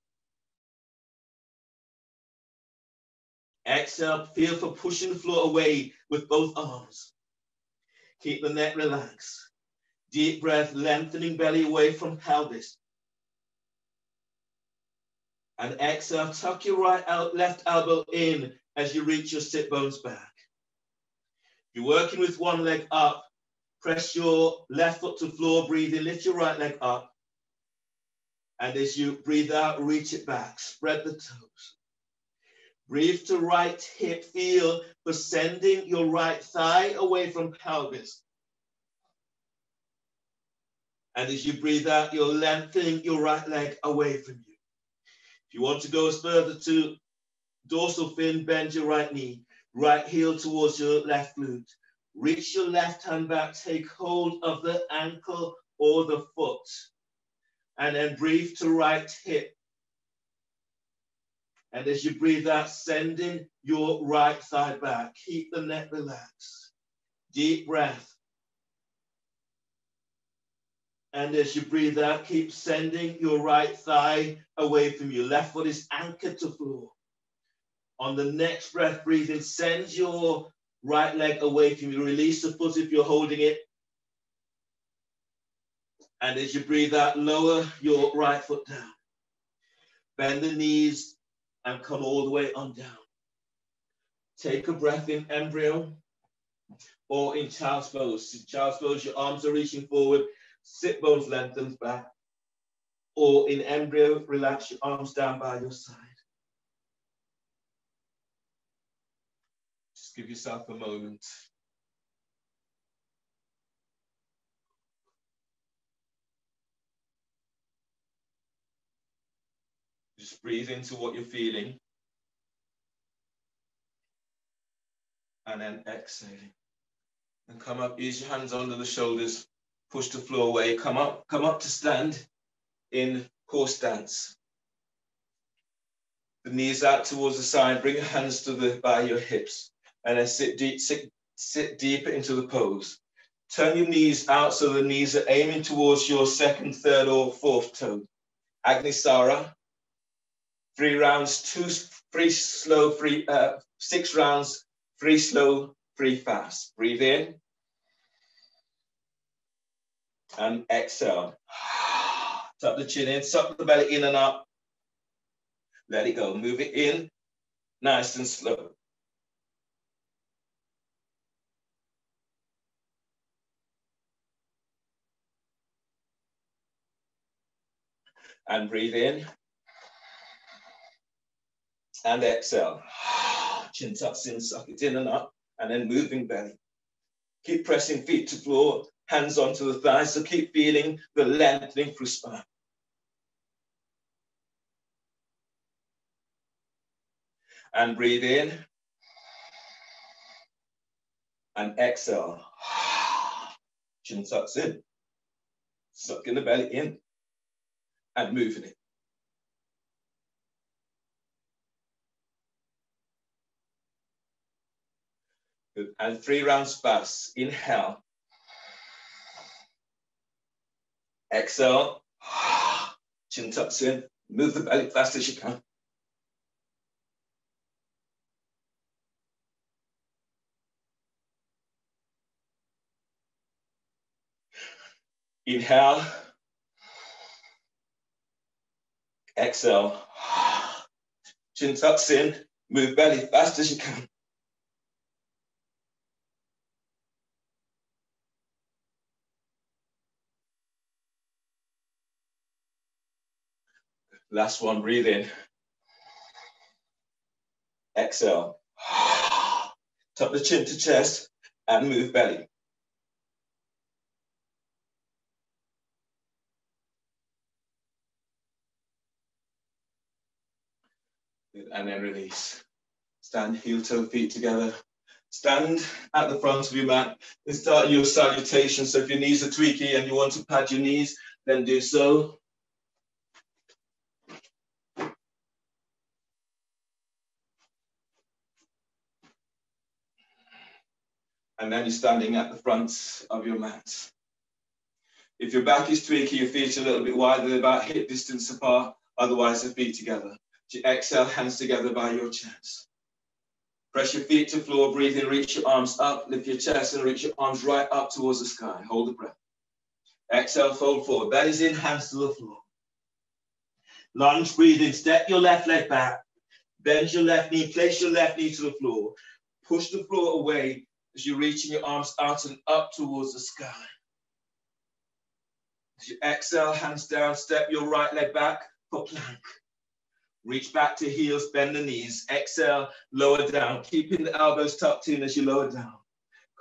Exhale, feel for pushing the floor away with both arms. Keep the neck relaxed. Deep breath, lengthening belly away from pelvis. And exhale, tuck your left elbow in as you reach your sit bones back. If you're working with one leg up, press your left foot to the floor, breathe in, lift your right leg up. And as you breathe out, reach it back, spread the toes. Breathe to right hip. Feel for sending your right thigh away from pelvis. And as you breathe out, you're lengthening your right leg away from you. If you want to go further to dorsal fin, bend your right knee. Right heel towards your left glute. Reach your left hand back. Take hold of the ankle or the foot. And then breathe to right hip. And as you breathe out, sending your right thigh back. Keep the neck relaxed. Deep breath. And as you breathe out, keep sending your right thigh away from you. Left foot is anchored to floor. On the next breath, breathe in. Send your right leg away from you. Release the foot if you're holding it. And as you breathe out, lower your right foot down. Bend the knees and come all the way on down. Take a breath in embryo or in child's pose. In child's pose, your arms are reaching forward, sit bones lengthened back. Or in embryo, relax your arms down by your side. Just give yourself a moment. Just breathe into what you're feeling. And then exhaling. And come up, use your hands under the shoulders, push the floor away, come up to stand in horse stance. The knees out towards the side, bring your hands to by your hips, and then sit deeper into the pose. Turn your knees out so the knees are aiming towards your second, third, or fourth toe. Agnisara. 3 rounds, 6 rounds, 3 slow, 3 fast. Breathe in. And exhale. Tuck the chin in, suck the belly in and up. Let it go. Move it in, nice and slow. And breathe in. And exhale. Chin tucks in, suck it in and up. And then moving belly. Keep pressing feet to floor, hands onto the thighs. So keep feeling the lengthening through spine. And breathe in. And exhale. Chin tucks in. Sucking the belly in. And moving it. Good. And 3 rounds fast. Inhale. Exhale. Chin tucks in. Move the belly fast as you can. Inhale. Exhale. Chin tucks in. Move belly fast as you can. Last one, breathe in. Exhale. Tuck the chin to chest and move belly. And then release. Stand heel toe feet together. Stand at the front of your mat and start your salutation. So if your knees are tweaky and you want to pad your knees, then do so. And then you're standing at the front of your mat. If your back is tweaky, your feet are a little bit wider, they're about hip distance apart, otherwise the feet together. So you exhale, hands together by your chest. Press your feet to floor, breathe in, reach your arms up, lift your chest and reach your arms right up towards the sky. Hold the breath. Exhale, fold forward. Belly's in, hands to the floor. Lunge, breathe in, step your left leg back. Bend your left knee, place your left knee to the floor. Push the floor away as you're reaching your arms out and up towards the sky. As you exhale, hands down, step your right leg back for plank. Reach back to heels, bend the knees. Exhale, lower down, keeping the elbows tucked in as you lower down.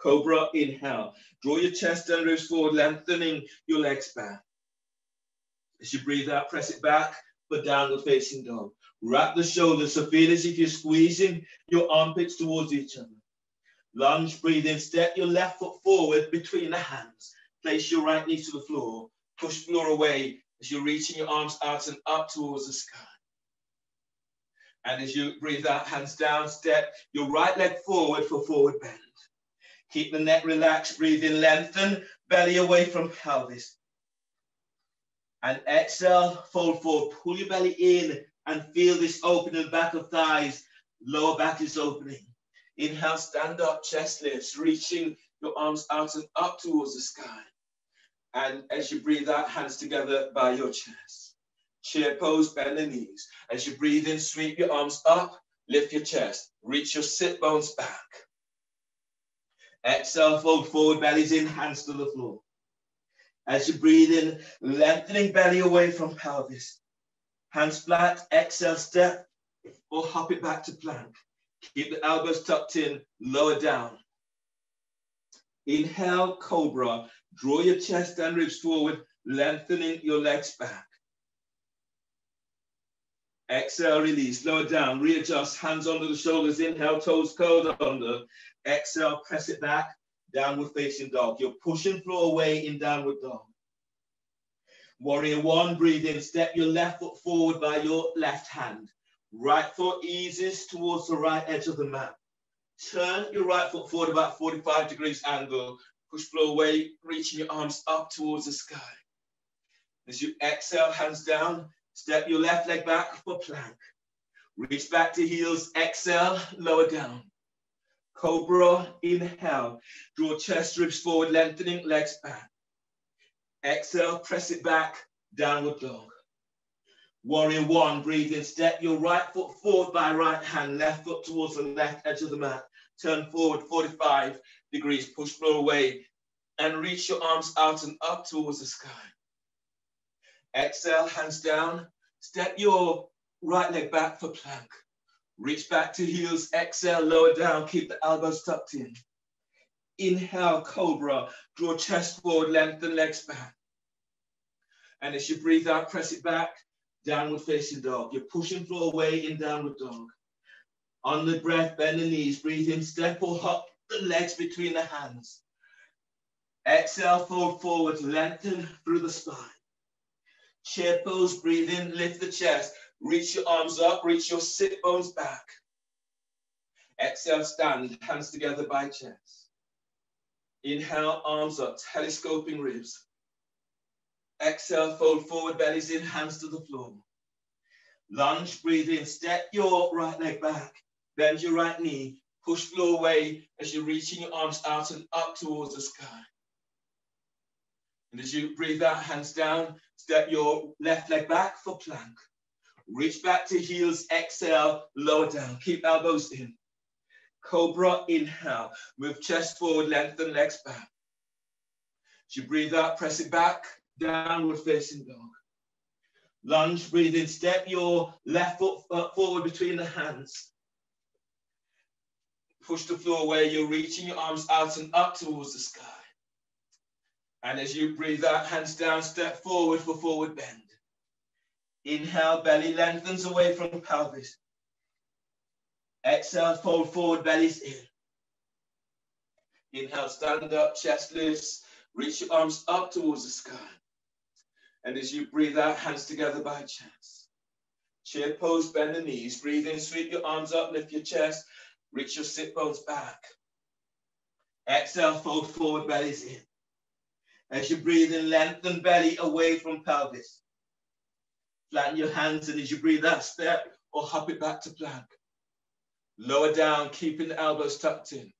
Cobra, inhale. Draw your chest and ribs forward, lengthening your legs back. As you breathe out, press it back for downward facing dog. Wrap the shoulders, so feel as if you're squeezing your armpits towards each other. Lunge, breathe in, step your left foot forward between the hands. Place your right knee to the floor. Push floor away as you're reaching your arms out and up towards the sky. And as you breathe out, hands down, step your right leg forward for forward bend. Keep the neck relaxed, breathe in, lengthen, belly away from pelvis. And exhale, fold forward, pull your belly in and feel this opening back of thighs. Lower back is opening. Inhale, stand up, chest lifts, reaching your arms out and up towards the sky. And as you breathe out, hands together by your chest. Chair pose, bend the knees. As you breathe in, sweep your arms up, lift your chest, reach your sit bones back. Exhale, fold forward, bellies in, hands to the floor. As you breathe in, lengthening belly away from pelvis. Hands flat, exhale, step, or hop it back to plank. Keep the elbows tucked in, lower down. Inhale, cobra. Draw your chest and ribs forward, lengthening your legs back. Exhale, release, lower down, readjust, hands under the shoulders. Inhale, toes curled under. Exhale, press it back, downward facing dog. You're pushing floor away in downward dog. Warrior one, breathe in, step your left foot forward by your left hand. Right foot eases towards the right edge of the mat. Turn your right foot forward about 45 degrees angle. Push floor away, reaching your arms up towards the sky. As you exhale, hands down, step your left leg back for plank. Reach back to heels, exhale, lower down. Cobra, inhale. Draw chest, ribs forward, lengthening, legs back. Exhale, press it back, downward dog. Warrior one, breathe in, step your right foot forward by right hand, left foot towards the left edge of the mat. Turn forward 45 degrees, push floor away, and reach your arms out and up towards the sky. Exhale, hands down, step your right leg back for plank. Reach back to heels, exhale, lower down, keep the elbows tucked in. Inhale, cobra, draw chest forward, lengthen legs back. And as you breathe out, press it back, downward facing dog. You're pushing floor away in downward dog. On the breath, bend the knees, breathe in, step or hop the legs between the hands. Exhale, fold forward, lengthen through the spine. Chair pose, breathe in, lift the chest, reach your arms up, reach your sit bones back. Exhale, stand, hands together by chest. Inhale, arms up, telescoping ribs. Exhale, fold forward, bellies in, hands to the floor. Lunge, breathe in, step your right leg back, bend your right knee, push floor away as you're reaching your arms out and up towards the sky. And as you breathe out, hands down, step your left leg back for plank. Reach back to heels, exhale, lower down, keep elbows in. Cobra, inhale, move chest forward, lengthen legs back. As you breathe out, press it back, downward facing dog. Lunge, breathe in, step your left foot forward between the hands. Push the floor where you're reaching your arms out and up towards the sky. And as you breathe out, hands down, step forward for forward bend. Inhale, belly lengthens away from pelvis. Exhale, fold forward, bellies in. Inhale, stand up, chest lifts, reach your arms up towards the sky. And as you breathe out, hands together by chest. Chair pose, bend the knees, breathe in, sweep your arms up, lift your chest, reach your sit bones back. Exhale, fold forward, bellies in. As you breathe in, lengthen belly away from pelvis. Flatten your hands, and as you breathe out, step or hop it back to plank. Lower down, keeping the elbows tucked in.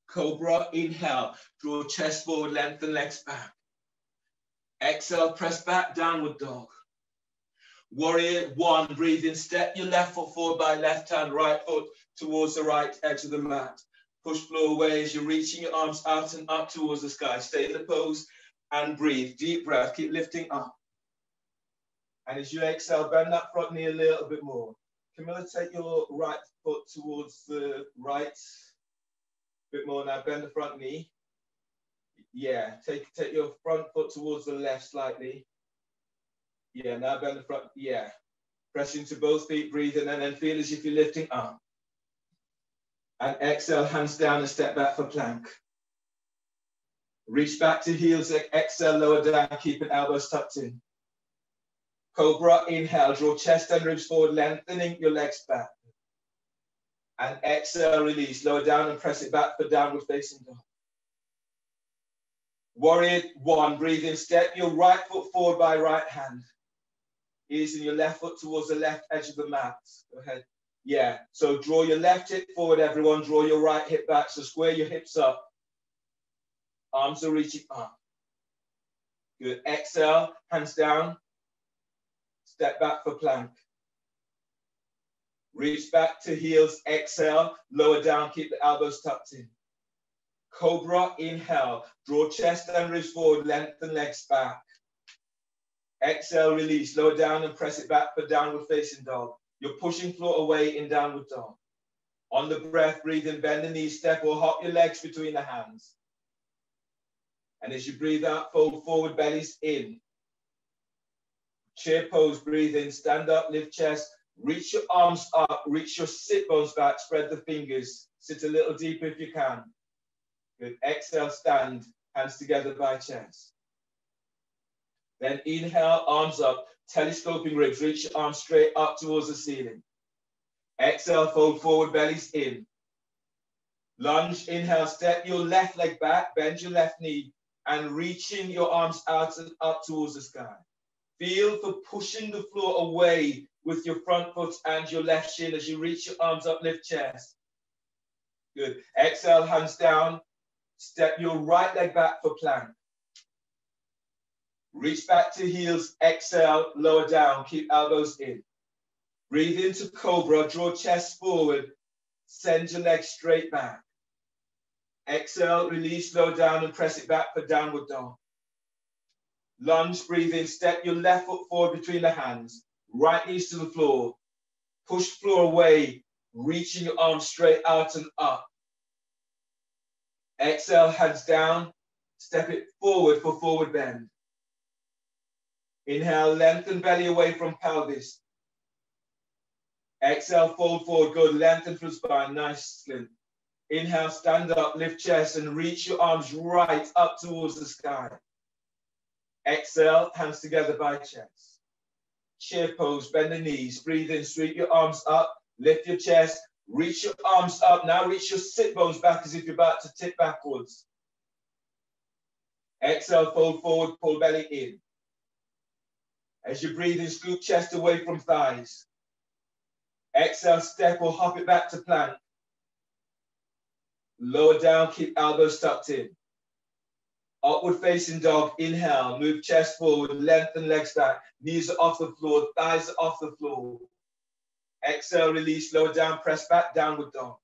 Cobra, inhale, draw chest forward, lengthen legs back. Exhale, press back, downward dog. Warrior one, breathe in, step your left foot forward by left hand, right foot towards the right edge of the mat. Push floor away as you're reaching your arms out and up towards the sky. Stay in the pose and breathe. Deep breath, keep lifting up. And as you exhale, bend that front knee a little bit more. Camilla, take your right foot towards the right. A bit more now, bend the front knee. Yeah, take your front foot towards the left slightly. Yeah, now bend the front, yeah. Press into both feet, breathe in, and then feel as if you're lifting up. And exhale, hands down and step back for plank. Reach back to heels, exhale, lower down, keeping elbows tucked in. Cobra, inhale, draw chest and ribs forward, lengthening your legs back. And exhale, release, lower down and press it back for downward facing dog. Warrior one, breathe in, step your right foot forward by right hand. Easing your left foot towards the left edge of the mat. Go ahead. Yeah, so draw your left hip forward, everyone. Draw your right hip back, so square your hips up. Arms are reaching up. Good, exhale, hands down. Step back for plank. Reach back to heels, exhale, lower down, keep the elbows tucked in. Cobra, inhale, draw chest and ribs forward, lengthen legs back. Exhale, release, lower down and press it back for downward facing dog. You're pushing floor away in downward dog. On the breath, breathe in, bend the knees, step or hop your legs between the hands. And as you breathe out, fold forward, bellies in. Chair pose, breathe in, stand up, lift chest, reach your arms up, reach your sit bones back, spread the fingers, sit a little deeper if you can. Good, exhale, stand, hands together by chest. Then inhale, arms up, telescoping ribs, reach your arms straight up towards the ceiling. Exhale, fold forward, bellies in. Lunge, inhale, step your left leg back, bend your left knee, and reaching your arms out and up towards the sky. Feel for pushing the floor away with your front foot and your left shin as you reach your arms up, lift chest. Good. Exhale, hands down. Step your right leg back for plank. Reach back to heels, exhale, lower down, keep elbows in. Breathe into cobra, draw chest forward, send your legs straight back. Exhale, release, lower down and press it back for downward dog. Lunge, breathe in, step your left foot forward between the hands, right knees to the floor. Push floor away, reaching your arms straight out and up. Exhale, hands down, step it forward for forward bend. Inhale, lengthen belly away from pelvis. Exhale, fold forward, good, lengthen through spine, nice slim. Inhale, stand up, lift chest and reach your arms right up towards the sky. Exhale, hands together by chest. Chair pose, bend the knees, breathe in, sweep your arms up, lift your chest, reach your arms up. Now reach your sit bones back as if you're about to tip backwards. Exhale, fold forward, pull belly in. As you breathe in, scoop chest away from thighs. Exhale, step or hop it back to plank. Lower down, keep elbows tucked in. Upward facing dog, inhale, move chest forward, lengthen legs back. Knees are off the floor, thighs are off the floor. Exhale, release, lower down, press back, downward dog.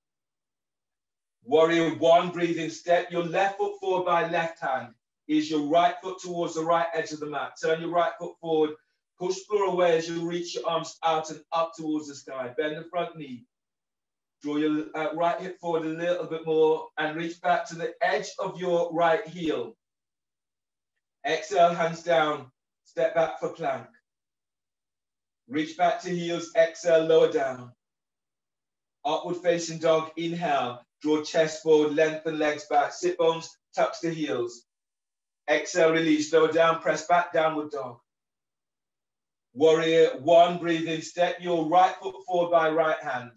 Warrior one, breathe in, step your left foot forward by left hand. Is your right foot towards the right edge of the mat. Turn your right foot forward, push floor away as you reach your arms out and up towards the sky. Bend the front knee. Draw your right hip forward a little bit more and reach back to the edge of your right heel. Exhale, hands down, step back for plank. Reach back to heels, exhale, lower down. Upward facing dog, inhale, draw chest forward, lengthen legs back, sit bones, touch the heels. Exhale, release, lower down, press back, downward dog. Warrior one, breathe in, step your right foot forward by right hand.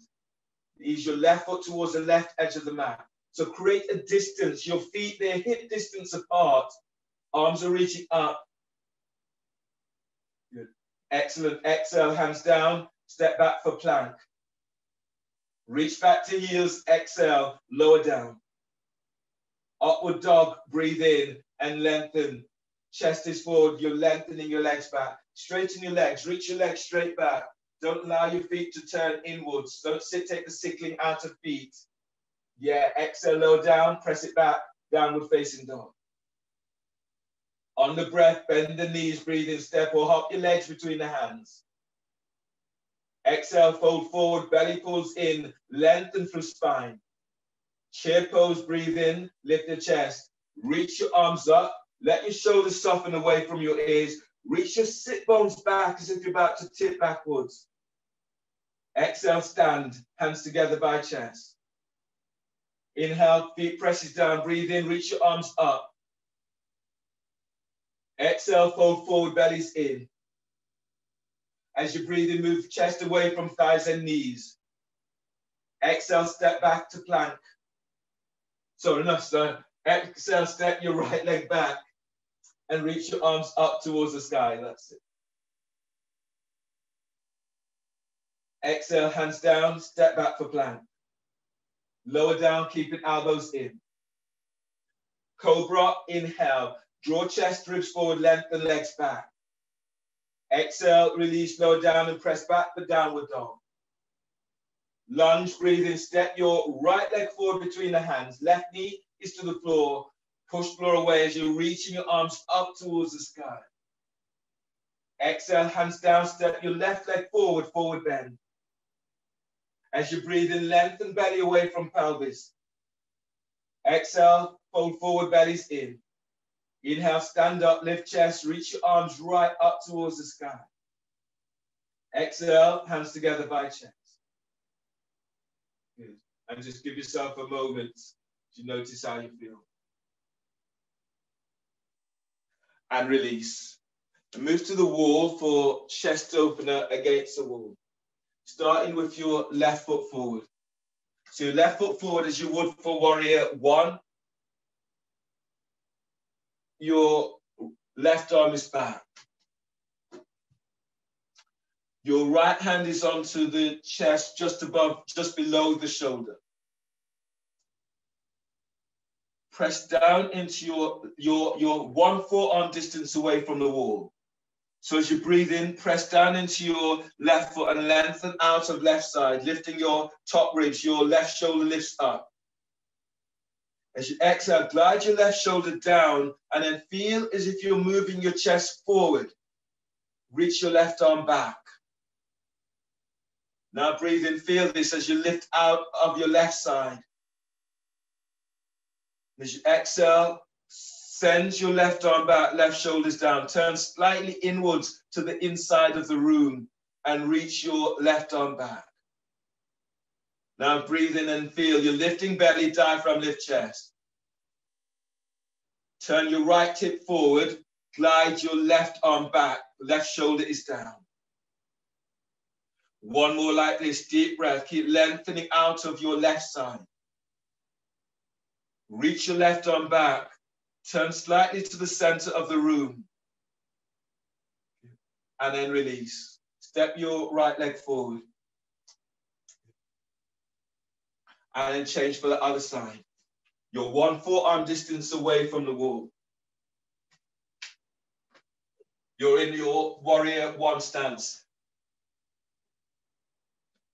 Ease your left foot towards the left edge of the mat. So create a distance, your feet, they're hip distance apart. Arms are reaching up. Good. Excellent. Exhale, hands down, step back for plank. Reach back to heels, exhale, lower down. Upward dog, breathe in and lengthen. Chest is forward, you're lengthening your legs back. Straighten your legs, reach your legs straight back. Don't allow your feet to turn inwards. Don't take the sickling out of feet. Yeah, exhale, lower down, press it back, downward facing dog. On the breath, bend the knees, breathe in, step or hop your legs between the hands. Exhale, fold forward, belly pulls in, lengthen through spine. Chair pose, breathe in, lift the chest. Reach your arms up, let your shoulders soften away from your ears. Reach your sit bones back as if you're about to tip backwards. Exhale, stand, hands together by chest. Inhale, feet presses down, breathe in, reach your arms up. Exhale, fold forward, bellies in. As you breathe in, move chest away from thighs and knees. Exhale, step back to plank. Sorry, no, sir. Exhale, step your right leg back and reach your arms up towards the sky. That's it. Exhale, hands down, step back for plank. Lower down, keeping elbows in. Cobra, inhale. Draw chest, ribs forward, lengthen legs back. Exhale, release, lower down and press back for downward dog. Lunge, breathe in, step your right leg forward between the hands. Left knee is to the floor. Push floor away as you're reaching your arms up towards the sky. Exhale, hands down, step your left leg forward, forward bend. As you breathe in, lengthen belly away from pelvis. Exhale, fold forward, bellies in. Inhale, stand up, lift chest, reach your arms right up towards the sky. Exhale, hands together by chest. Good. And just give yourself a moment to notice how you feel. And release. And move to the wall for chest opener against the wall. Starting with your left foot forward. So your left foot forward as you would for warrior one. Your left arm is back. Your right hand is onto the chest, just above, just below the shoulder. Press down into your 1 forearm distance away from the wall. So as you breathe in, press down into your left foot and lengthen out of left side, lifting your top ribs, your left shoulder lifts up. As you exhale, glide your left shoulder down and then feel as if you're moving your chest forward. Reach your left arm back. Now breathe in, feel this as you lift out of your left side. As you exhale, send your left arm back, left shoulders down. Turn slightly inwards to the inside of the room and reach your left arm back. Now breathe in and feel you're lifting belly, diaphragm, lift chest. Turn your right hip forward, glide your left arm back, left shoulder is down. One more like this, deep breath. Keep lengthening out of your left side. Reach your left arm back. Turn slightly to the center of the room. And then release. Step your right leg forward. And then change for the other side. You're 1 forearm distance away from the wall. You're in your warrior one stance.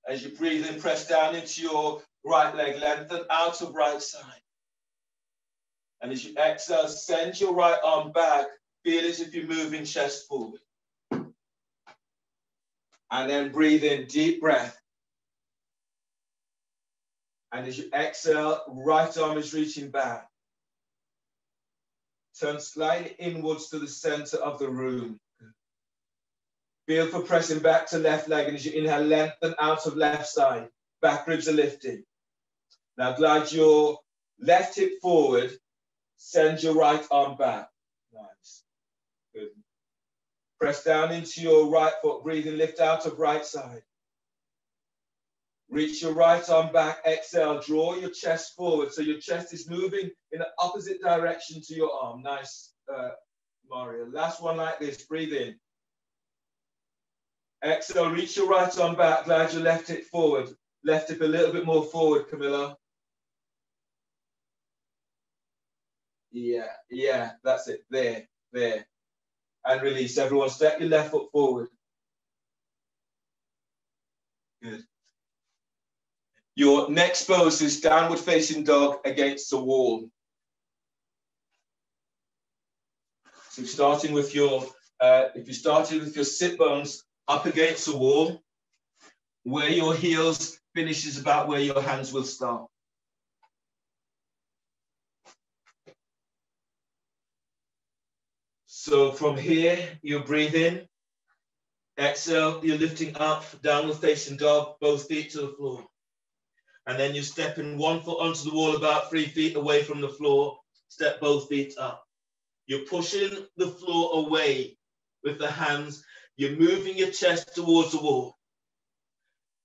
As you breathe in, press down into your right leg, lengthen out of right side. And as you exhale, send your right arm back. Feel as if you're moving chest forward. And then breathe in, deep breath. And as you exhale, right arm is reaching back. Turn slightly inwards to the center of the room. Feel for pressing back to left leg. And as you inhale, lengthen out of left side. Back ribs are lifting. Now glide your left hip forward. Send your right arm back. Nice. Good. Press down into your right foot. Breathe and lift out of right side. Reach your right arm back. Exhale. Draw your chest forward. So your chest is moving in the opposite direction to your arm. Nice, Mario. Last one like this. Breathe in. Exhale. Reach your right arm back. Glide your left hip forward. Left hip a little bit more forward, Camilla. Yeah, that's it. There. And release. Everyone, step your left foot forward. Good. Your next pose is downward facing dog against the wall. So starting with your, if you started with your sit bones up against the wall, where your heels finish is about where your hands will start. So from here, you breathe in, exhale, you're lifting up, downward facing dog, both feet to the floor. And then you step in 1 foot onto the wall, about 3 feet away from the floor, step both feet up. You're pushing the floor away with the hands. You're moving your chest towards the wall.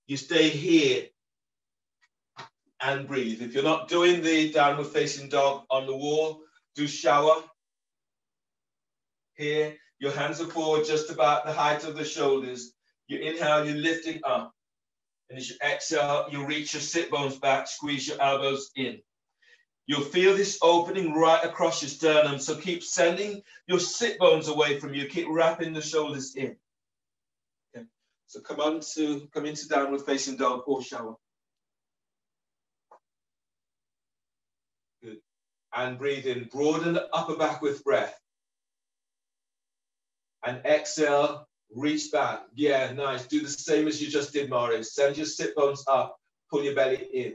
You stay here and breathe. If you're not doing the downward facing dog on the wall, do shower. Here, your hands are forward just about the height of the shoulders. You inhale, you're lifting up. And as you exhale, you reach your sit bones back, squeeze your elbows in. You'll feel this opening right across your sternum, so keep sending your sit bones away from you. Keep wrapping the shoulders in. Okay. So come into downward facing dog or shower. Good. And breathe in. Broaden the upper back with breath. And exhale, reach back. Yeah, nice. Do the same as you just did, Mario. Send your sit bones up, pull your belly in.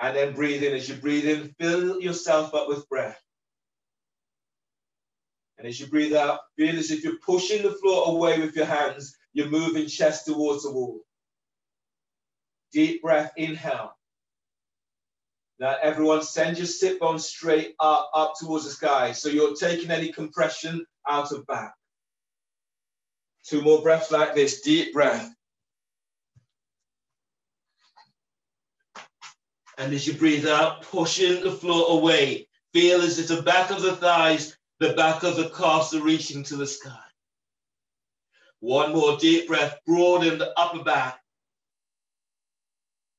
And then breathe in. As you breathe in, fill yourself up with breath. And as you breathe out, feel as if you're pushing the floor away with your hands. You're moving chest towards the wall. Deep breath, inhale. Now everyone, send your sit bones straight up towards the sky. So you're taking any compression out of back. 2 more breaths like this, deep breath. And as you breathe out, pushing the floor away. Feel as if the back of the thighs, the back of the calves are reaching to the sky. 1 more deep breath, broaden the upper back.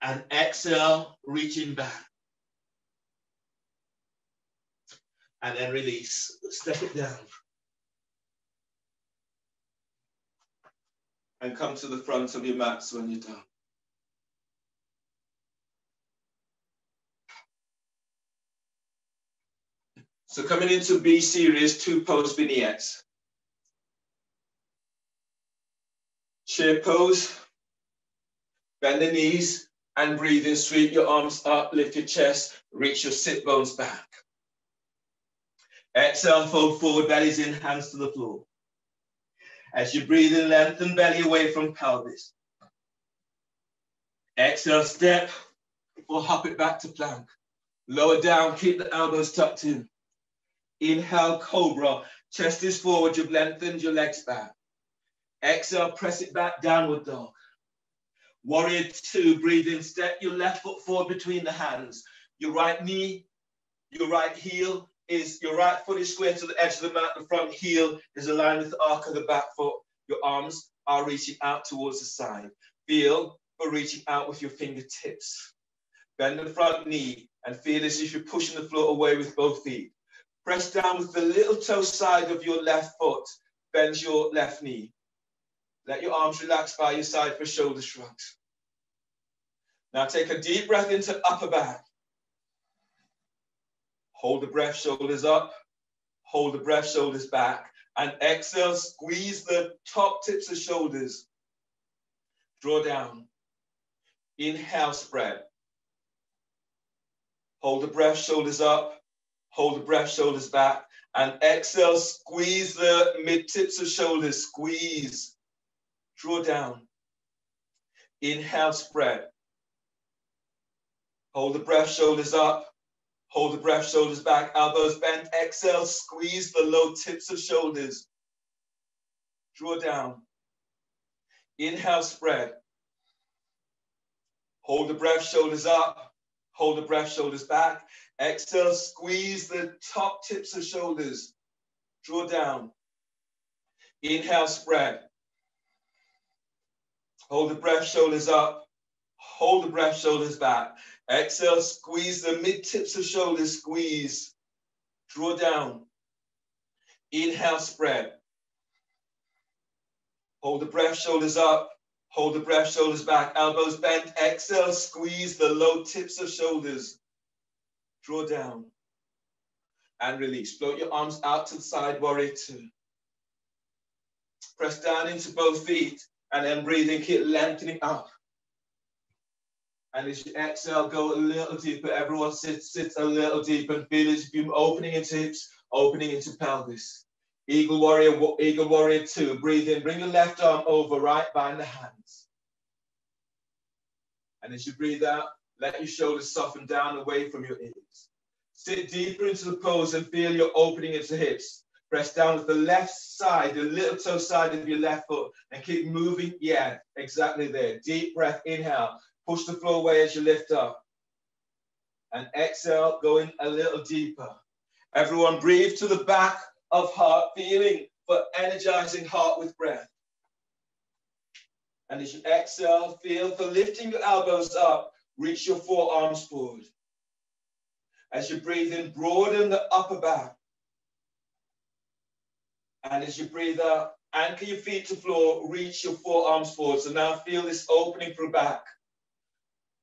And exhale, reaching back. And then release, step it down. And come to the front of your mats when you're done. So coming into B series, 2 post vignettes. Chair pose, bend the knees and breathe in, sweep your arms up, lift your chest, reach your sit bones back. Exhale, fold forward, bellies in, hands to the floor. As you breathe in, lengthen belly away from pelvis. Exhale, step or hop it back to plank. Lower down, keep the elbows tucked in. Inhale, cobra. Chest is forward, you've lengthened your legs back. Exhale, press it back, downward dog. Warrior 2, breathe in, step your left foot forward between the hands. Your right knee, your right heel your right foot is square to the edge of the mat. The front heel is aligned with the arc of the back foot. Your arms are reaching out towards the side. Feel for reaching out with your fingertips. Bend the front knee and feel as if you're pushing the floor away with both feet. Press down with the little toe side of your left foot. Bend your left knee. Let your arms relax by your side for shoulder shrugs. Now take a deep breath into upper back. Hold the breath, shoulders up. Hold the breath, shoulders back. And exhale, squeeze the top tips of shoulders. Draw down. Inhale, spread. Hold the breath, shoulders up. Hold the breath, shoulders back. And exhale, squeeze the mid tips of shoulders. Squeeze. Draw down. Inhale, spread. Hold the breath, shoulders up. Hold the breath, shoulders back, elbows bent. Exhale, squeeze the low tips of shoulders. Draw down. Inhale, spread. Hold the breath, shoulders up. Hold the breath, shoulders back. Exhale, squeeze the top tips of shoulders. Draw down. Inhale, spread. Hold the breath, shoulders up. Hold the breath, shoulders back. Exhale, squeeze the mid tips of shoulders, squeeze. Draw down. Inhale, spread. Hold the breath, shoulders up. Hold the breath, shoulders back, elbows bent. Exhale, squeeze the low tips of shoulders. Draw down. and release. Float your arms out to the side, warrior two. Press down into both feet and then breathing, keep lengthening up. And as you exhale, go a little deeper. Everyone sits a little deeper and feel as if you're opening into hips, opening into pelvis. Eagle warrior two. Breathe in, bring your left arm over, right behind the hands. And as you breathe out, let your shoulders soften down away from your ears. Sit deeper into the pose and feel your opening into hips. Press down with the left side, the little toe side of your left foot, and keep moving. Yeah, exactly there. Deep breath, inhale. Push the floor away as you lift up. And exhale, going a little deeper. Everyone breathe to the back of heart, feeling for energizing heart with breath. And as you exhale, feel for lifting your elbows up, reach your forearms forward. As you breathe in, broaden the upper back. And as you breathe out, anchor your feet to floor, reach your forearms forward. So now feel this opening through back.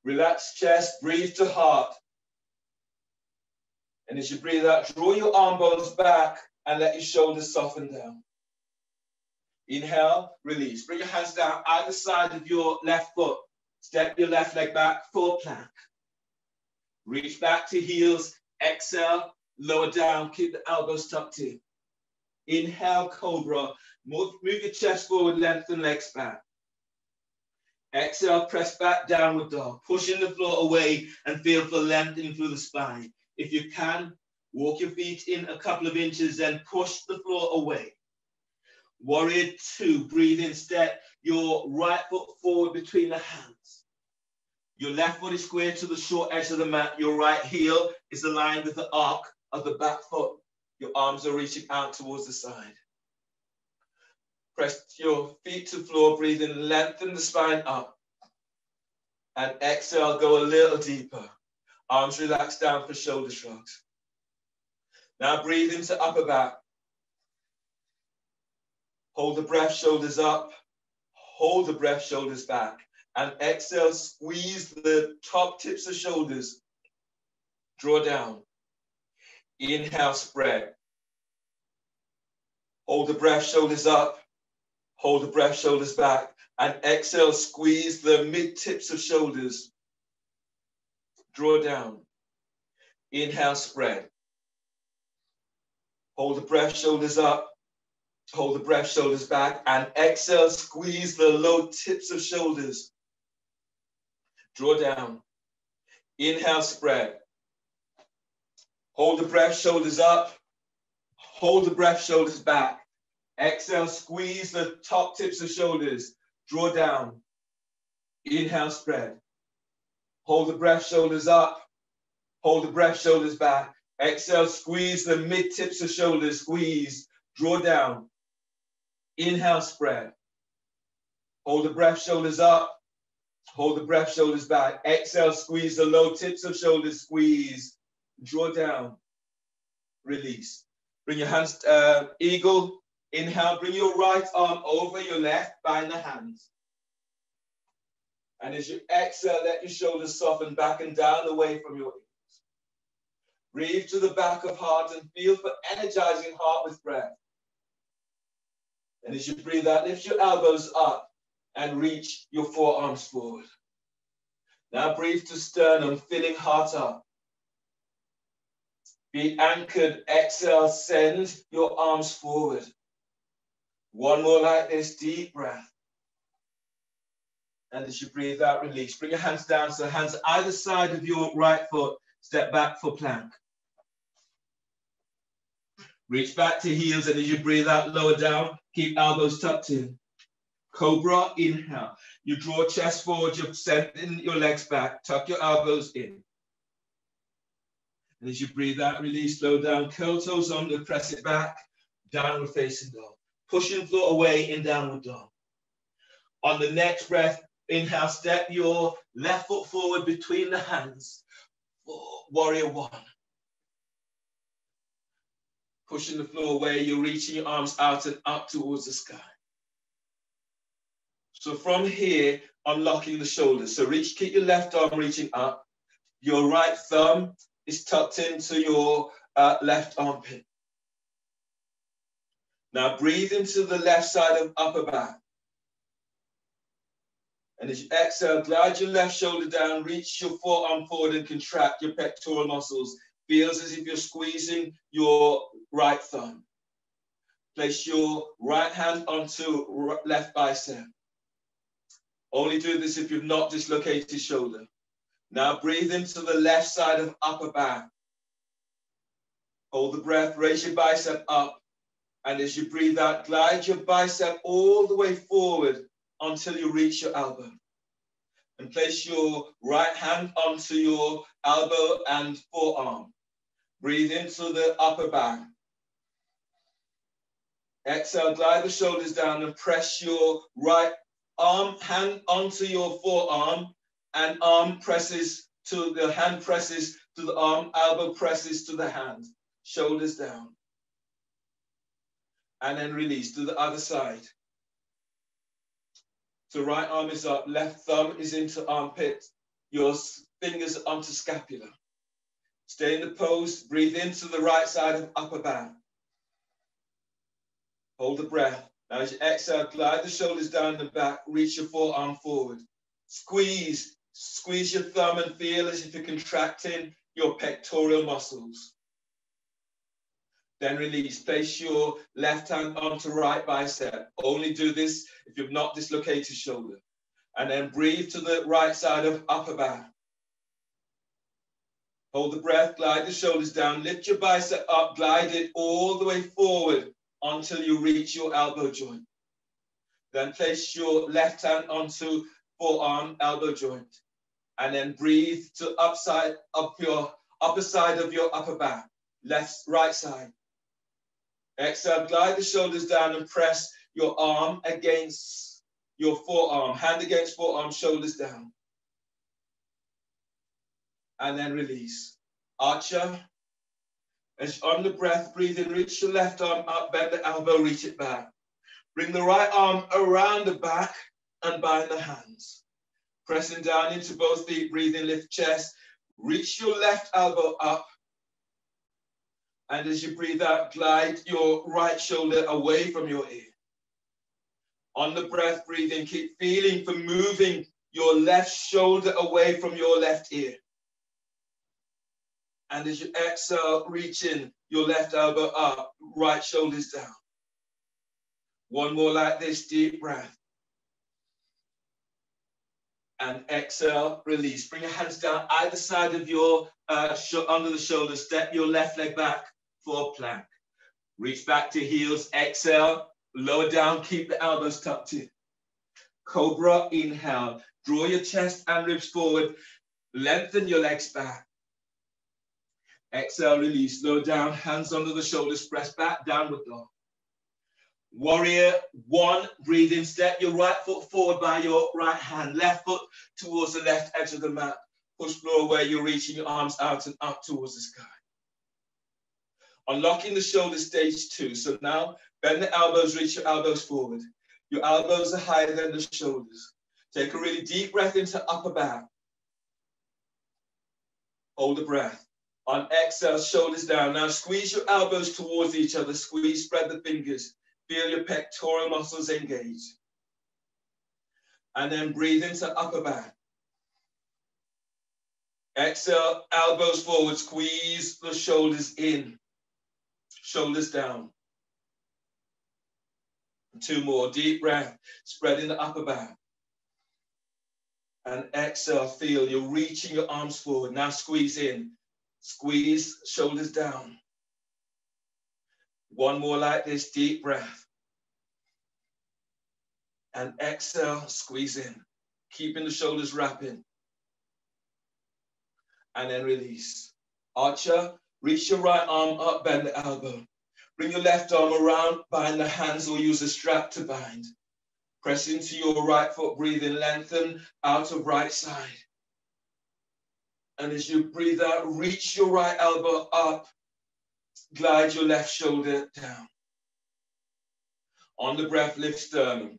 Relax chest, breathe to heart. And as you breathe out, draw your arm bones back and let your shoulders soften down. Inhale, release. Bring your hands down either side of your left foot. Step your left leg back, full plank. Reach back to heels. Exhale, lower down. Keep the elbows tucked in. Inhale, cobra. Move your chest forward, lengthen legs back. Exhale, press back, downward dog. Pushing the floor away and feel for lengthening through the spine. If you can, walk your feet in a couple of inches, then push the floor away. Warrior two, breathe in, step your right foot forward between the hands. Your left foot is square to the short edge of the mat. Your right heel is aligned with the arc of the back foot. Your arms are reaching out towards the side. Press your feet to floor, breathe in, lengthen the spine up. And exhale, go a little deeper. Arms relax down for shoulder shrugs. Now breathe into upper back. Hold the breath, shoulders up. Hold the breath, shoulders back. And exhale, squeeze the top tips of shoulders. Draw down. Inhale, spread. Hold the breath, shoulders up. Hold the breath, shoulders back. And exhale, squeeze the mid tips of shoulders. Draw down. Inhale, spread. Hold the breath, shoulders up. Hold the breath, shoulders back. And exhale, squeeze the low tips of shoulders. Draw down. Inhale, spread. Hold the breath, shoulders up. Hold the breath, shoulders back. Exhale, squeeze the top tips of shoulders. Draw down. Inhale, spread. Hold the breath, shoulders up. Hold the breath, shoulders back. Exhale, squeeze the mid tips of shoulders. Squeeze. Draw down. Inhale, spread. Hold the breath, shoulders up. Hold the breath, shoulders back. Exhale, squeeze the low tips of shoulders. Squeeze. Draw down. Release. Bring your hands, eagle. Inhale, bring your right arm over your left, bind the hands. And as you exhale, let your shoulders soften back and down away from your ears. Breathe to the back of heart and feel for energizing heart with breath. And as you breathe out, lift your elbows up and reach your forearms forward. Now breathe to sternum, filling heart up. Be anchored, exhale, send your arms forward. One more like this, deep breath. And as you breathe out, release. Bring your hands down, so hands either side of your right foot. Step back for plank. Reach back to heels, and as you breathe out, lower down. Keep elbows tucked in. Cobra, inhale. You draw chest forward, you're sending your legs back. Tuck your elbows in. And as you breathe out, release, slow down. Curl toes under, press it back. Downward facing dog. Pushing floor away in downward dog. On the next breath, inhale, step your left foot forward between the hands. Warrior one. Pushing the floor away, you're reaching your arms out and up towards the sky. So from here, unlocking the shoulders. So keep your left arm reaching up. Your right thumb is tucked into your left armpit. Now breathe into the left side of upper back. And as you exhale, glide your left shoulder down, reach your forearm forward and contract your pectoral muscles. Feels as if you're squeezing your right thumb. Place your right hand onto left bicep. Only do this if you've not dislocated shoulder. Now breathe into the left side of upper back. Hold the breath, raise your bicep up. And as you breathe out, glide your bicep all the way forward until you reach your elbow. And place your right hand onto your elbow and forearm. Breathe into the upper back. Exhale, glide the shoulders down and press your right hand onto your forearm, and arm presses to the hand, presses to the arm, elbow presses to the hand, shoulders down. And then release to the other side. So right arm is up, left thumb is into armpit, your fingers onto scapula. Stay in the pose, breathe into the right side of upper back. Hold the breath. Now as you exhale, glide the shoulders down the back, reach your forearm forward. Squeeze your thumb and feel as if you're contracting your pectoral muscles. Then release. Place your left hand onto right bicep. Only do this if you've not dislocated shoulder. And then breathe to the right side of upper back. Hold the breath, glide the shoulders down, lift your bicep up, glide it all the way forward until you reach your elbow joint. Then place your left hand onto forearm, elbow joint. And then breathe to your upper side of your upper back, right side. Exhale, glide the shoulders down and press your arm against your forearm, hand against forearm, shoulders down. And then release. Archer. As on the breath, breathe in, reach your left arm up, bend the elbow, reach it back. Bring the right arm around the back and bind the hands. Pressing down into both feet, breathe in, lift chest. Reach your left elbow up. And as you breathe out, glide your right shoulder away from your ear. On the breath, breathe in, keep feeling for moving your left shoulder away from your left ear. And as you exhale, reach in, your left elbow up, right shoulders down. One more like this, deep breath. And exhale, release. Bring your hands down either side of your, under the shoulders. Step your left leg back for plank. Reach back to heels, exhale, lower down, keep the elbows tucked in. Cobra, inhale. Draw your chest and ribs forward. Lengthen your legs back. Exhale, release, lower down, hands under the shoulders, press back, downward dog. Warrior one, breathe in, step your right foot forward by your right hand, left foot towards the left edge of the mat. Push floor where you're reaching your arms out and up towards the sky. Unlocking the shoulders, stage 2. So now bend the elbows, reach your elbows forward. Your elbows are higher than the shoulders. Take a really deep breath into upper back. Hold the breath. On exhale, shoulders down. Now squeeze your elbows towards each other. Squeeze, spread the fingers. Feel your pectoral muscles engage. And then breathe into upper back. Exhale, elbows forward. Squeeze the shoulders in. Shoulders down. 2 more. Deep breath. Spreading the upper back. And exhale, feel you're reaching your arms forward. Now squeeze in. Squeeze, shoulders down. 1 more like this, deep breath. And exhale, squeeze in. Keeping the shoulders wrapping. And then release. Archer, reach your right arm up, bend the elbow. Bring your left arm around, bind the hands or use a strap to bind. Press into your right foot, breathe in, lengthen out of right side. And as you breathe out, reach your right elbow up, glide your left shoulder down. On the breath, lift sternum.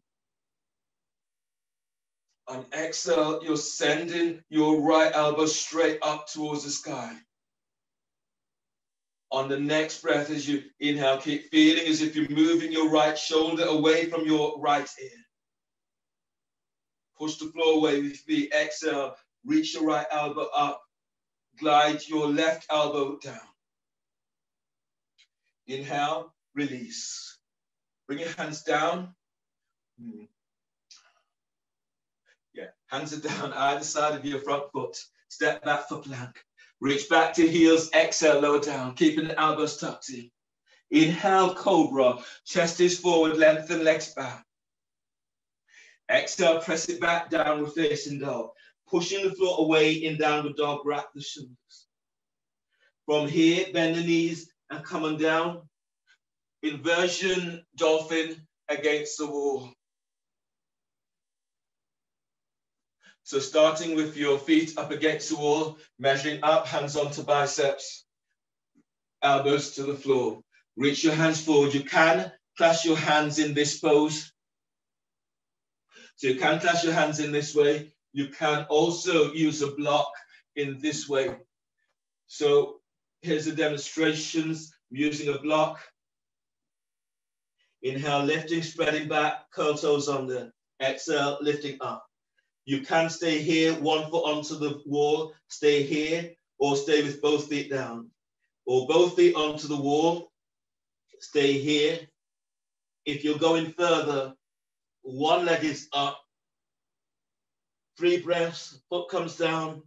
On exhale, you're sending your right elbow straight up towards the sky. On the next breath, as you inhale, keep feeling as if you're moving your right shoulder away from your right ear. Push the floor away with feet. Exhale, reach your right elbow up. Glide your left elbow down. Inhale, release. Bring your hands down. Yeah, hands are down either side of your front foot. Step back for plank. Reach back to heels. Exhale, lower down. Keeping the elbows tucked in. Inhale, cobra. Chest is forward, lengthen legs back. Exhale, press it back, downward facing dog. Pushing the floor away in downward dog, wrap the shoulders. From here, bend the knees and come on down. Inversion dolphin against the wall. So starting with your feet up against the wall, measuring up, hands onto biceps, elbows to the floor. Reach your hands forward. You can clasp your hands in this pose. So you can clasp your hands in this way. You can also use a block in this way. So here's the demonstrations using a block. Inhale, lifting, spreading back, curl toes under. Exhale, lifting up. You can stay here, one foot onto the wall, stay here, or stay with both feet down. Or both feet onto the wall, stay here. If you're going further, one leg is up. 3 breaths, foot comes down,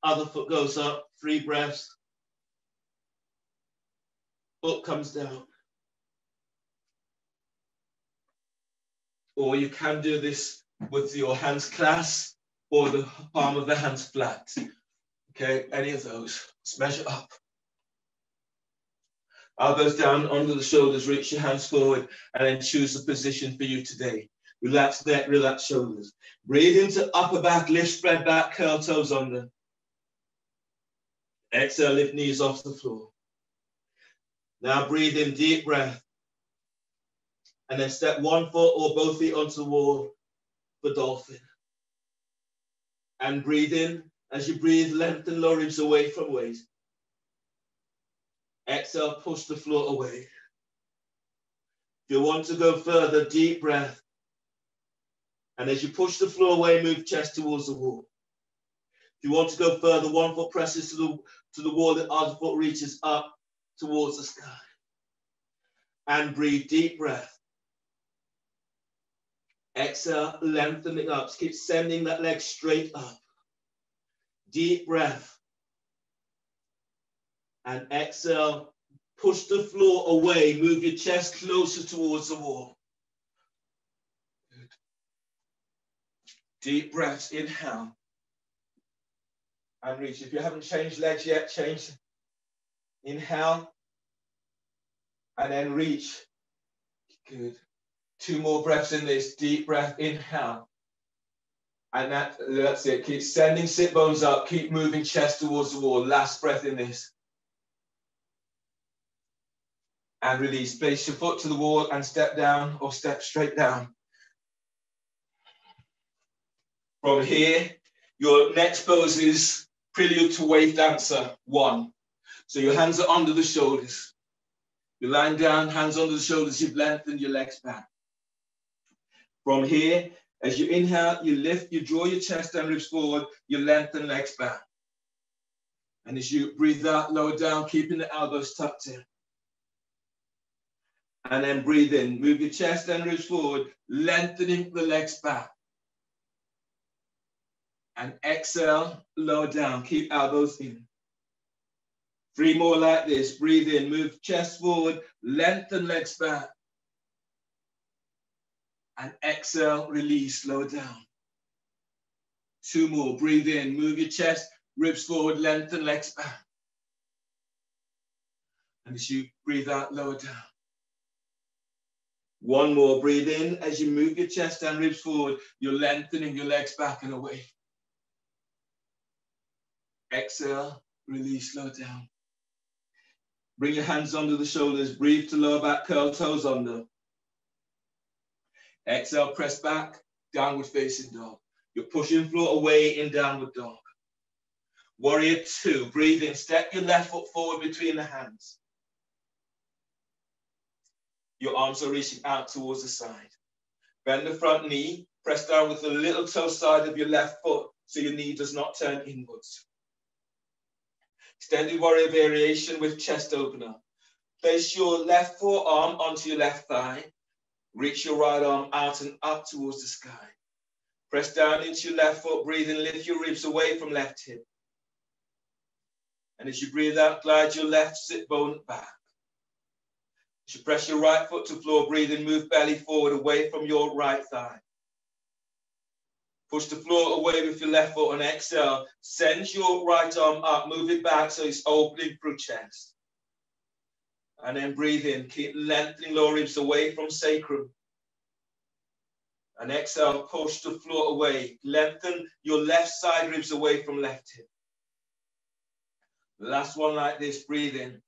other foot goes up, 3 breaths, foot comes down. Or you can do this with your hands clasped or the palm of the hands flat. Okay, any of those. Let's measure up. Elbows down under the shoulders, reach your hands forward, and then choose the position for you today. Relax neck, relax shoulders. Breathe into upper back, lift, spread back, curl toes under. Exhale, lift knees off the floor. Now breathe in, deep breath. And then step one foot or both feet onto the wall for dolphin. And breathe in. As you breathe, lengthen lower ribs away from waist. Exhale, push the floor away. If you want to go further, deep breath. And as you push the floor away, move chest towards the wall. If you want to go further, one foot presses to the wall, the other foot reaches up towards the sky. And breathe, deep breath. Exhale, lengthening up. Keep sending that leg straight up. Deep breath. And exhale, push the floor away. Move your chest closer towards the wall. Good. Deep breaths, inhale. And reach. If you haven't changed legs yet, change. Inhale. And then reach. Good. 2 more breaths in this. Deep breath, inhale. And that's it. Keep sending sit bones up. Keep moving chest towards the wall. Last breath in this. And release. Place your foot to the wall and step down or step straight down. From here, your next pose is prelude to wave dancer 1. So your hands are under the shoulders. You're lying down, hands under the shoulders. You've lengthened your legs back. From here, as you inhale, you lift, you draw your chest and ribs forward, you lengthen legs back. And as you breathe out, lower down, keeping the elbows tucked in. And then breathe in, move your chest and ribs forward, lengthening the legs back. And exhale, lower down, keep elbows in. 3 more like this, breathe in, move chest forward, lengthen legs back. And exhale, release, lower down. 2 more, breathe in, move your chest, ribs forward, lengthen legs back. And as you breathe out, lower down. 1 more, breathe in, as you move your chest and ribs forward, you're lengthening your legs back and away. Exhale, release, lower down. Bring your hands under the shoulders, breathe to lower back, curl toes under. Exhale, press back, downward facing dog. You're pushing floor away in downward dog. Warrior two, breathe in, step your left foot forward between the hands. Your arms are reaching out towards the side. Bend the front knee, press down with the little toe side of your left foot so your knee does not turn inwards. Extended warrior variation with chest opener. Place your left forearm onto your left thigh. Reach your right arm out and up towards the sky. Press down into your left foot, breathe in, lift your ribs away from left hip. And as you breathe out, glide your left sit bone back. As you press your right foot to floor, breathe in, move belly forward away from your right thigh. Push the floor away with your left foot and exhale. Send your right arm up, move it back so it's opening through chest. And then breathe in, keep lengthening lower ribs away from sacrum. And exhale, push the floor away. Lengthen your left side ribs away from left hip. Last one like this, breathe in.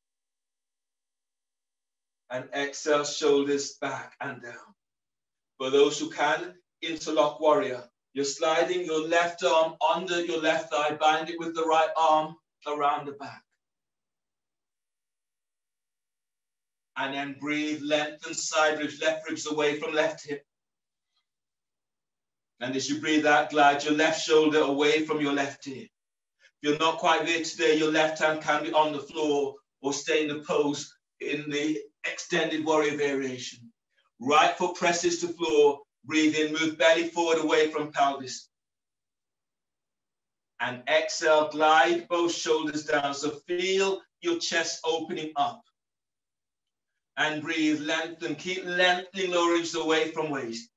And exhale, shoulders back and down. For those who can, interlock warrior. You're sliding your left arm under your left thigh, bind it with the right arm around the back. And then breathe, lengthen side ribs, left ribs away from left hip. And as you breathe out, glide your left shoulder away from your left hip. If you're not quite there today, your left hand can be on the floor or stay in the pose in the extended warrior variation. Right foot presses to floor. Breathe in, move belly forward away from pelvis. And exhale, glide both shoulders down. So feel your chest opening up. And breathe, lengthen, keep lengthening lower ribs away from waist.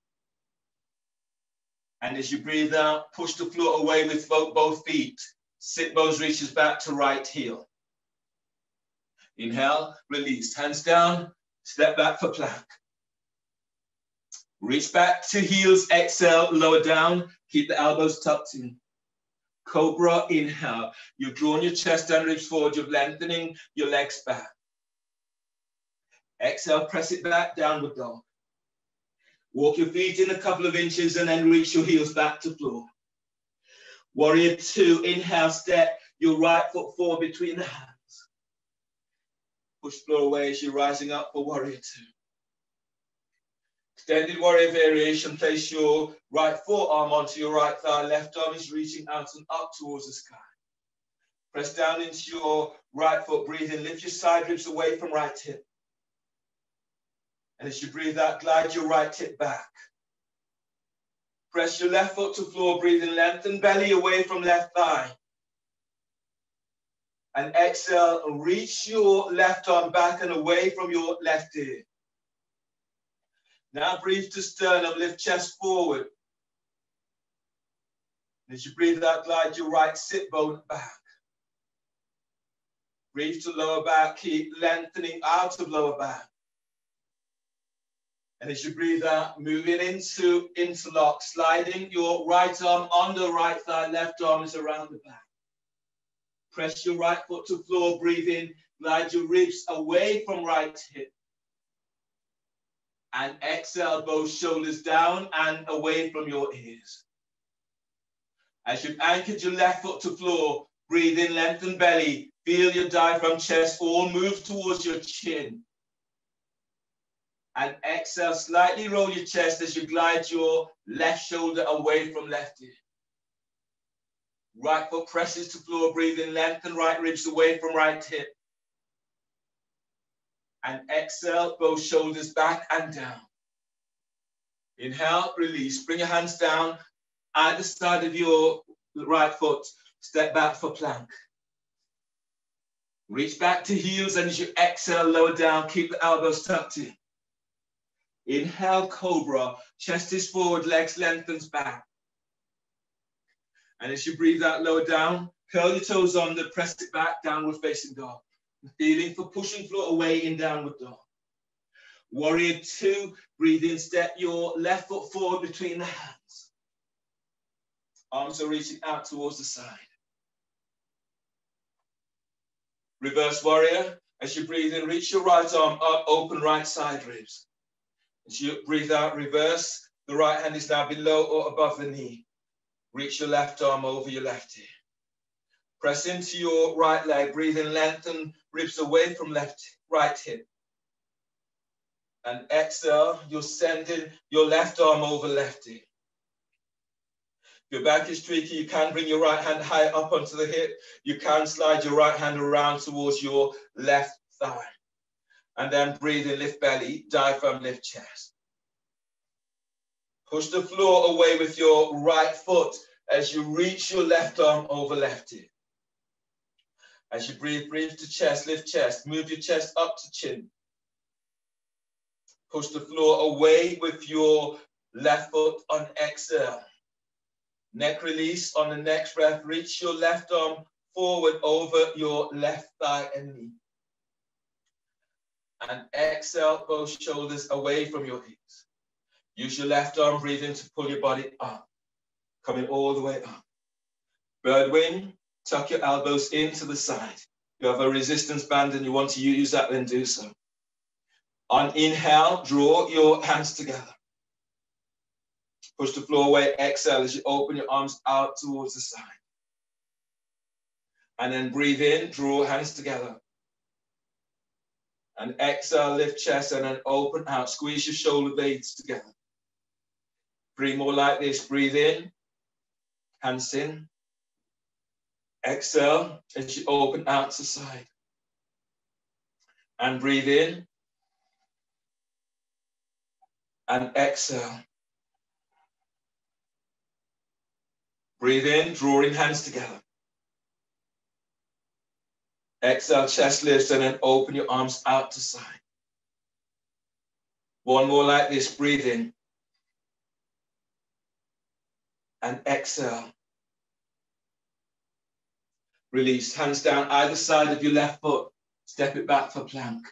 And as you breathe out, push the floor away with both feet. Sit bones reaches back to right heel. Inhale, release, hands down, step back for plank. Reach back to heels, exhale, lower down, keep the elbows tucked in. Cobra, inhale. You've drawn your chest and ribs forward, you're lengthening your legs back. Exhale, press it back, downward dog. Walk your feet in a couple of inches and then reach your heels back to floor. Warrior two, inhale, step your right foot forward between the hands. Push floor away as you're rising up for warrior two. Extended warrior variation, place your right forearm onto your right thigh, left arm is reaching out and up towards the sky. Press down into your right foot, breathe in, lift your side ribs away from right hip. And as you breathe out, glide your right hip back. Press your left foot to floor, breathe in, lengthen belly away from left thigh. And exhale, reach your left arm back and away from your left ear. Now breathe to sternum, lift chest forward. As you breathe out, glide your right sit bone back. Breathe to lower back, keep lengthening out of lower back. And as you breathe out, moving into interlock, sliding your right arm under right thigh, left arm is around the back. Press your right foot to floor, breathe in, glide your ribs away from right hip. And exhale, both shoulders down and away from your ears. As you've anchored your left foot to floor, breathe in, lengthen belly, feel your diaphragm, chest all move towards your chin. And exhale, slightly roll your chest as you glide your left shoulder away from left ear. Right foot presses to floor, breathe in, lengthen right ribs away from right hip. And exhale, both shoulders back and down. Inhale, release. Bring your hands down either side of your right foot. Step back for plank. Reach back to heels, and as you exhale, lower down, keep the elbows tucked in. Inhale, cobra. Chest is forward, legs lengthens back. And as you breathe out, lower down, curl your toes under, press it back, downward facing dog. Feeling for pushing floor away in downward dog. Warrior two, breathe in, step your left foot forward between the hands. Arms are reaching out towards the side. Reverse warrior, as you breathe in, reach your right arm up, open right side ribs. As you breathe out, reverse, the right hand is now below or above the knee. Reach your left arm over your left ear. Press into your right leg, breathe in, lengthen ribs away from right hip. And exhale, you're sending your left arm over left hip. If your back is tricky, you can bring your right hand high up onto the hip. You can slide your right hand around towards your left thigh. And then breathe in, lift belly, diaphragm, lift chest. Push the floor away with your right foot as you reach your left arm over left hip. As you breathe, breathe to chest, lift chest, move your chest up to chin. Push the floor away with your left foot on exhale. Neck release on the next breath, reach your left arm forward over your left thigh and knee. And exhale, both shoulders away from your hips. Use your left arm breathing to pull your body up, coming all the way up. Bird wing, tuck your elbows into the side. If you have a resistance band and you want to use that, then do so. On inhale, draw your hands together. Push the floor away, exhale as you open your arms out towards the side. And then breathe in, draw hands together. And exhale, lift chest, and then open out. Squeeze your shoulder blades together. Breathe more like this. Breathe in, hands in. Exhale as you open out to side. And breathe in. And exhale. Breathe in, drawing hands together. Exhale, chest lifts, and then open your arms out to side. One more like this. Breathe in. And exhale. Release. Hands down either side of your left foot. Step it back for plank.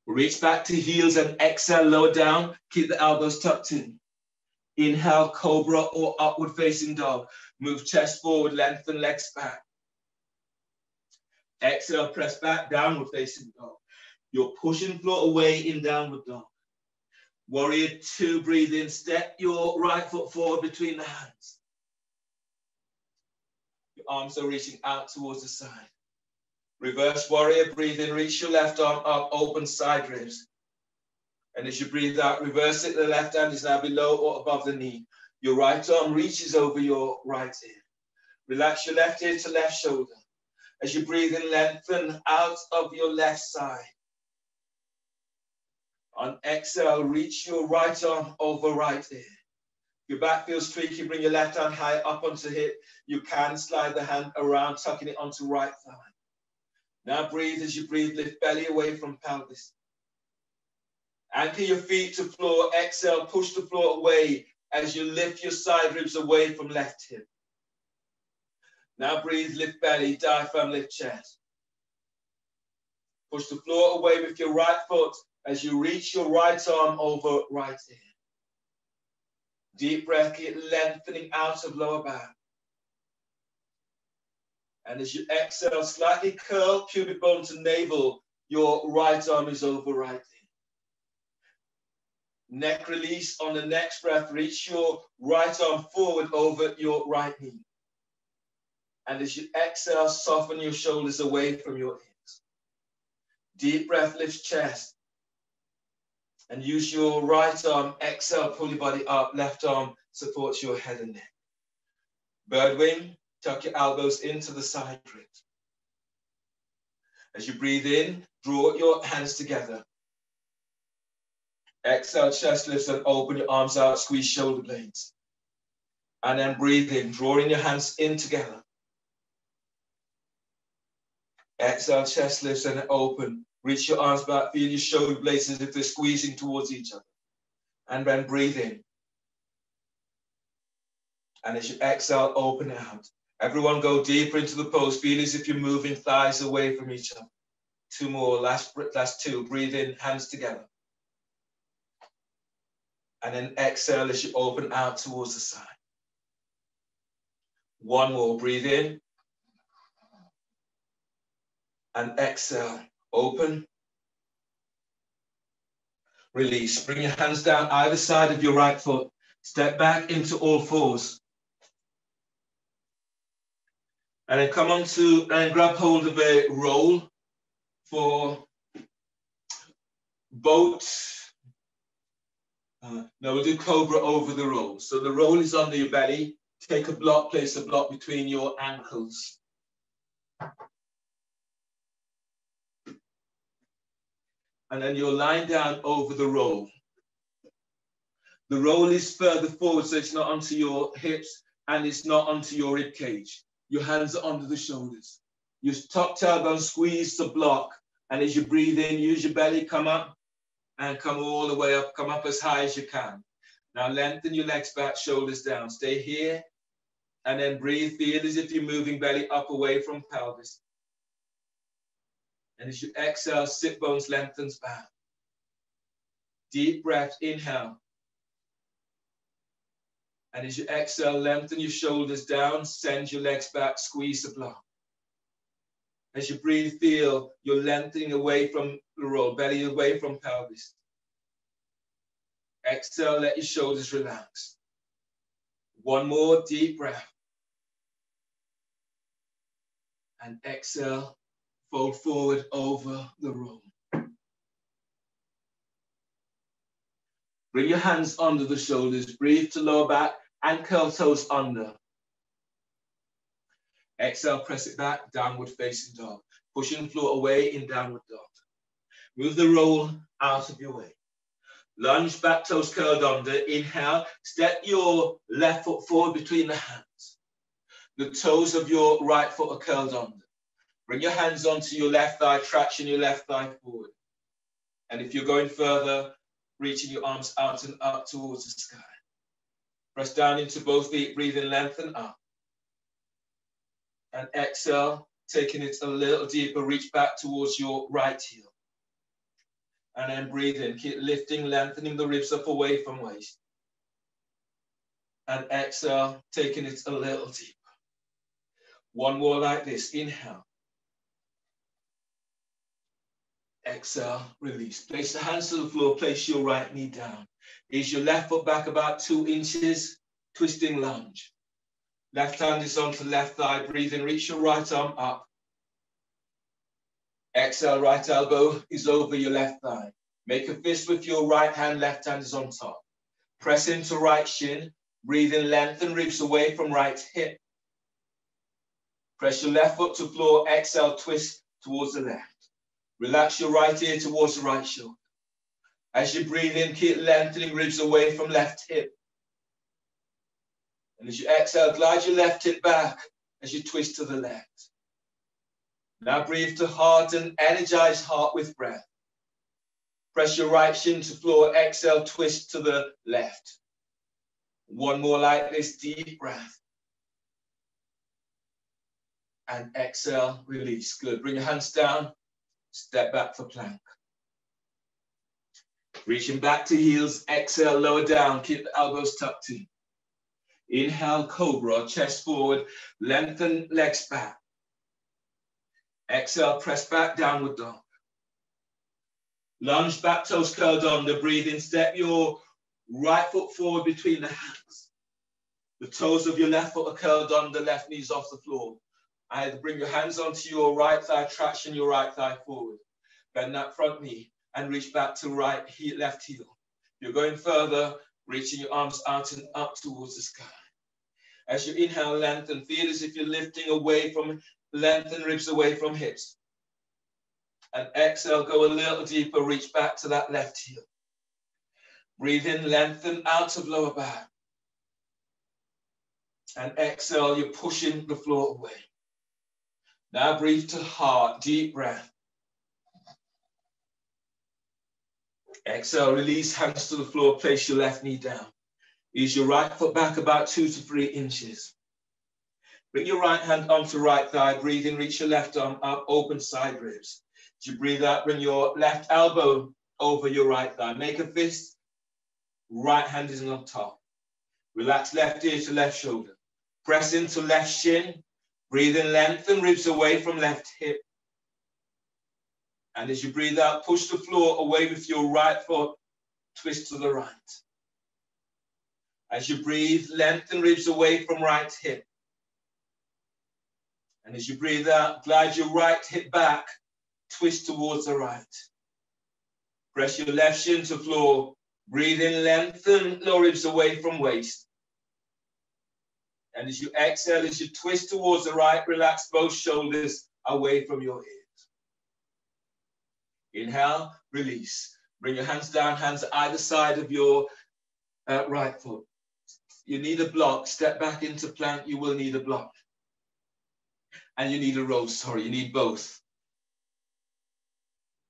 Reach back to heels and exhale, lower down. Keep the elbows tucked in. Inhale, cobra or upward facing dog. Move chest forward, lengthen legs back. Exhale, press back, downward facing dog. You're pushing floor away in downward dog. Warrior 2, breathe in, step your right foot forward between the hands. Your arms are reaching out towards the side. Reverse warrior, breathe in, reach your left arm up, open side ribs. And as you breathe out, reverse it, the left hand is now below or above the knee. Your right arm reaches over your right ear. Relax your left ear to left shoulder. As you breathe in, lengthen out of your left side. On exhale, reach your right arm over right ear. If your back feels tricky, bring your left hand high up onto the hip. You can slide the hand around, tucking it onto right thigh. Now breathe as you breathe, lift belly away from pelvis. Anchor your feet to floor, exhale, push the floor away as you lift your side ribs away from left hip. Now breathe, lift belly, diaphragm, lift chest. Push the floor away with your right foot as you reach your right arm over right ear. Deep breath, keep lengthening out of lower back. And as you exhale, slightly curl pubic bone to navel, your right arm is over right ear. Neck release on the next breath, reach your right arm forward over your right knee. And as you exhale, soften your shoulders away from your hips. Deep breath, lift chest. And use your right arm, exhale, pull your body up, left arm supports your head and neck. Bird wing, tuck your elbows into the side ribs. As you breathe in, draw your hands together. Exhale, chest lifts and open your arms out, squeeze shoulder blades. And then breathe in, drawing your hands in together. Exhale, chest lifts and open. Reach your arms back, feel your shoulder blades as if they're squeezing towards each other. And then breathe in. And as you exhale, open out. Everyone go deeper into the pose. Feel as if you're moving thighs away from each other. Two more, last two. Breathe in, hands together. And then exhale as you open out towards the side. One more, breathe in. And exhale, open. Release, bring your hands down either side of your right foot. Step back into all fours. And then come on to and grab hold of a roll for boat. No, we'll do cobra over the roll. So the roll is under your belly. Take a block, place a block between your ankles. And then you're lying down over the roll. The roll is further forward, so it's not onto your hips and it's not onto your rib cage. Your hands are under the shoulders. Your top tailbone squeeze the block, and as you breathe in, use your belly, come up and come all the way up. Come up as high as you can. Now lengthen your legs back, shoulders down. Stay here, and then breathe. Feel as if you're moving belly up away from pelvis. And as you exhale, sit bones lengthens back. Deep breath, inhale. And as you exhale, lengthen your shoulders down, send your legs back, squeeze the block. As you breathe, feel you're lengthening away from the roll, belly away from pelvis. Exhale, let your shoulders relax. One more deep breath. And exhale, fold forward over the roll. Bring your hands under the shoulders, breathe to lower back and curl toes under. Exhale, press it back, downward facing dog. Pushing the floor away in downward dog. Move the roll out of your way. Lunge, back toes curled under. Inhale, step your left foot forward between the hands. The toes of your right foot are curled under. Bring your hands onto your left thigh, traction your left thigh forward. And if you're going further, reaching your arms out and up towards the sky. Press down into both feet, breathe in, lengthen up. And exhale, taking it a little deeper, reach back towards your right heel. And then breathe in, keep lifting, lengthening the ribs up away from waist. And exhale, taking it a little deeper. One more like this, inhale. Exhale, release. Place the hands to the floor, place your right knee down. Ease your left foot back about 2 inches, twisting lunge. Left hand is onto left thigh, breathe in, reach your right arm up. Exhale, right elbow is over your left thigh. Make a fist with your right hand, left hand is on top. Press into right shin, breathe in, lengthen ribs away from right hip. Press your left foot to floor, exhale, twist towards the left. Relax your right ear towards the right shoulder. As you breathe in, keep lengthening ribs away from left hip. And as you exhale, glide your left hip back as you twist to the left. Now breathe to heart and energize heart with breath. Press your right shin to floor, exhale, twist to the left. One more like this, deep breath. And exhale, release. Good. Bring your hands down, step back for plank. Reaching back to heels, exhale, lower down, keep the elbows tucked in. Inhale, cobra, chest forward, lengthen legs back. Exhale, press back, downward dog. Lunge, back toes curled under, breathe in, step your right foot forward between the hands. The toes of your left foot are curled under, left knees off the floor. Either bring your hands onto your right thigh, traction your right thigh forward. Bend that front knee and reach back to right heel, left heel. You're going further, reaching your arms out and up towards the sky. As you inhale, lengthen, feel as if you're lifting away from, lengthen ribs away from hips. And exhale, go a little deeper, reach back to that left heel. Breathe in, lengthen out of lower back. And exhale, you're pushing the floor away. Now breathe to heart, deep breath. Exhale, release, hands to the floor, place your left knee down. Ease your right foot back about 2 to 3 inches. Bring your right hand onto right thigh, breathe in, reach your left arm up, open side ribs. As you breathe out, bring your left elbow over your right thigh. Make a fist, right hand is on top. Relax left ear to left shoulder. Press into left shin, breathe in, lengthen ribs away from left hip. And as you breathe out, push the floor away with your right foot, twist to the right. As you breathe, lengthen ribs away from right hip. And as you breathe out, glide your right hip back, twist towards the right. Press your left shin to floor. Breathe in, lengthen lower ribs away from waist. And as you exhale, as you twist towards the right, relax both shoulders away from your ears. Inhale, release. Bring your hands down, hands either side of your right foot. You need a block. Step back into plank. You will need a block. And you need a roll. Sorry, you need both.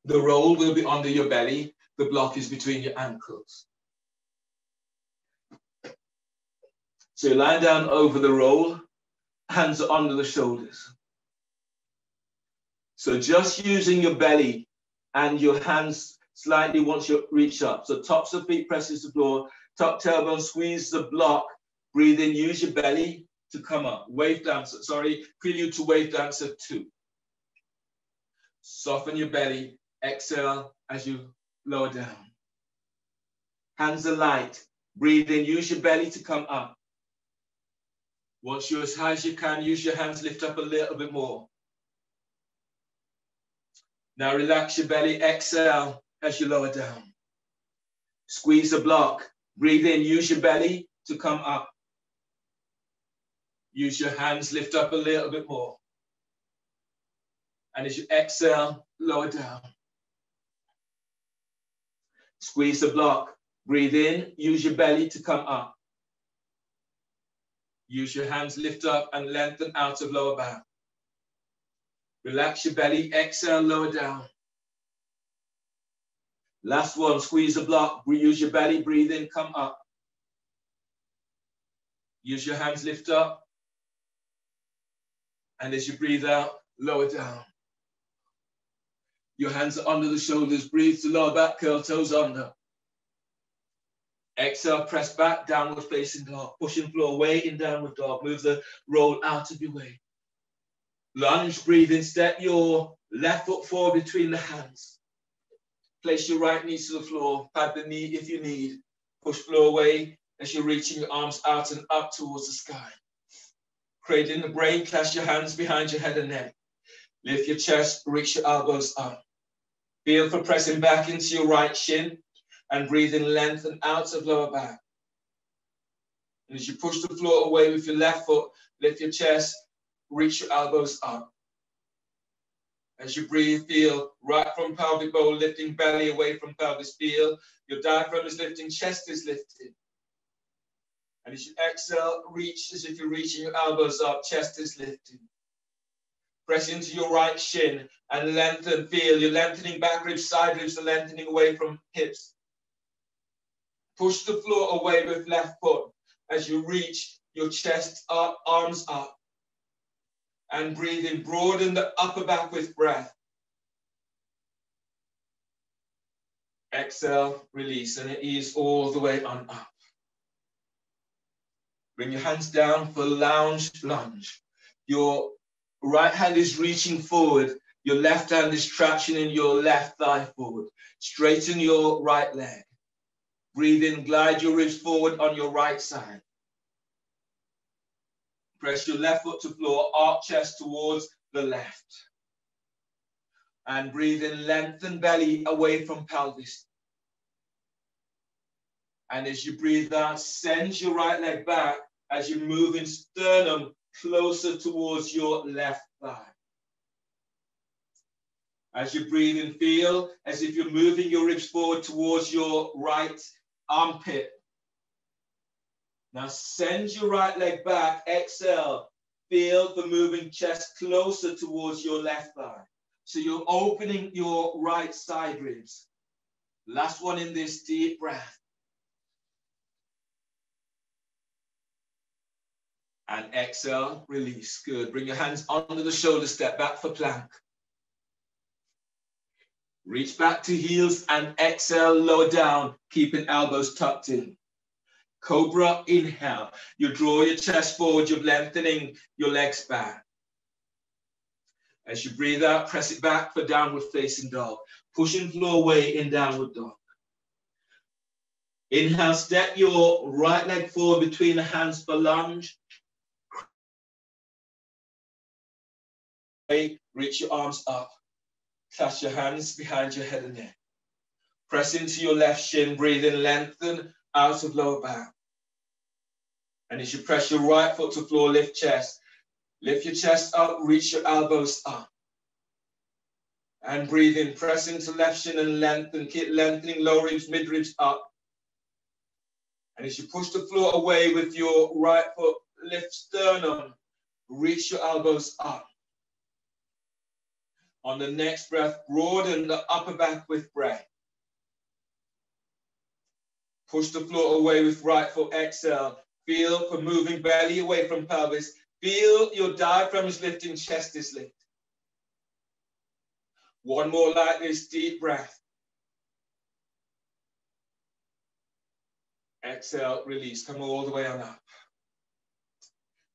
The roll will be under your belly. The block is between your ankles. So you lie down over the roll. Hands are under the shoulders. So just using your belly and your hands slightly once you reach up. So tops of feet presses the floor. Top tailbone, squeeze the block. Breathe in, use your belly to come up. Wave dancer, sorry, prelude to wave dancer 2. Soften your belly, exhale as you lower down. Hands are light. Breathe in, use your belly to come up. Once you're as high as you can, use your hands, lift up a little bit more. Now relax your belly, exhale as you lower down. Squeeze the block. Breathe in, use your belly to come up. Use your hands, lift up a little bit more. And as you exhale, lower down. Squeeze the block. Breathe in, use your belly to come up. Use your hands, lift up and lengthen out of lower back. Relax your belly, exhale, lower down. Last one, squeeze the block, use your belly, breathe in, come up. Use your hands, lift up. And as you breathe out, lower down. Your hands are under the shoulders, breathe to lower back, curl toes under. Exhale, press back, downward facing dog. Pushing floor, weight in downward dog. Move the roll out of your way. Lunge, breathe in, step your left foot forward between the hands. Place your right knee to the floor, pad the knee if you need. Push floor away as you're reaching your arms out and up towards the sky. Cradling the brain, clasp your hands behind your head and neck. Lift your chest, reach your elbows up. Feel for pressing back into your right shin and breathe in length and out of lower back. And as you push the floor away with your left foot, lift your chest, reach your elbows up. As you breathe, feel right from pelvic bowl, lifting belly away from pelvis. Feel your diaphragm is lifting, chest is lifting. And as you exhale, reach as if you're reaching your elbows up, chest is lifting. Press into your right shin and lengthen. Feel you're lengthening back ribs, side ribs are lengthening away from hips. Push the floor away with left foot as you reach your chest up, arms up. And breathe in, broaden the upper back with breath. Exhale, release, and ease all the way on up. Bring your hands down for lunge. Your right hand is reaching forward. Your left hand is tractioning your left thigh forward. Straighten your right leg. Breathe in, glide your ribs forward on your right side. Press your left foot to floor, arch chest towards the left. And breathe in, lengthen belly away from pelvis. And as you breathe out, send your right leg back as you move in sternum closer towards your left thigh. As you breathe in, feel as if you're moving your ribs forward towards your right armpit. Now send your right leg back, exhale. Feel the moving chest closer towards your left thigh. So you're opening your right side ribs. Last one in this, deep breath. And exhale, release. Good. Bring your hands under the shoulder, step back for plank. Reach back to heels and exhale, lower down, keeping elbows tucked in. Cobra, inhale. You draw your chest forward, you're lengthening your legs back. As you breathe out, press it back for downward facing dog. Pushing floor away in downward dog. Inhale, step your right leg forward between the hands for lunge. reach your arms up. Clasp your hands behind your head and neck. Press into your left shin, breathe in, lengthen out of lower back. And as you press your right foot to floor, lift chest. Lift your chest up, reach your elbows up. And breathe in, press into left shin and lengthen. Keep lengthening lower ribs, mid ribs up. And as you push the floor away with your right foot, lift sternum, reach your elbows up. On the next breath, broaden the upper back with breath. Push the floor away with right foot, exhale. Feel for moving belly away from pelvis. Feel your diaphragm is lifting, chest is lifting. One more like this, deep breath. Exhale, release, come all the way on up.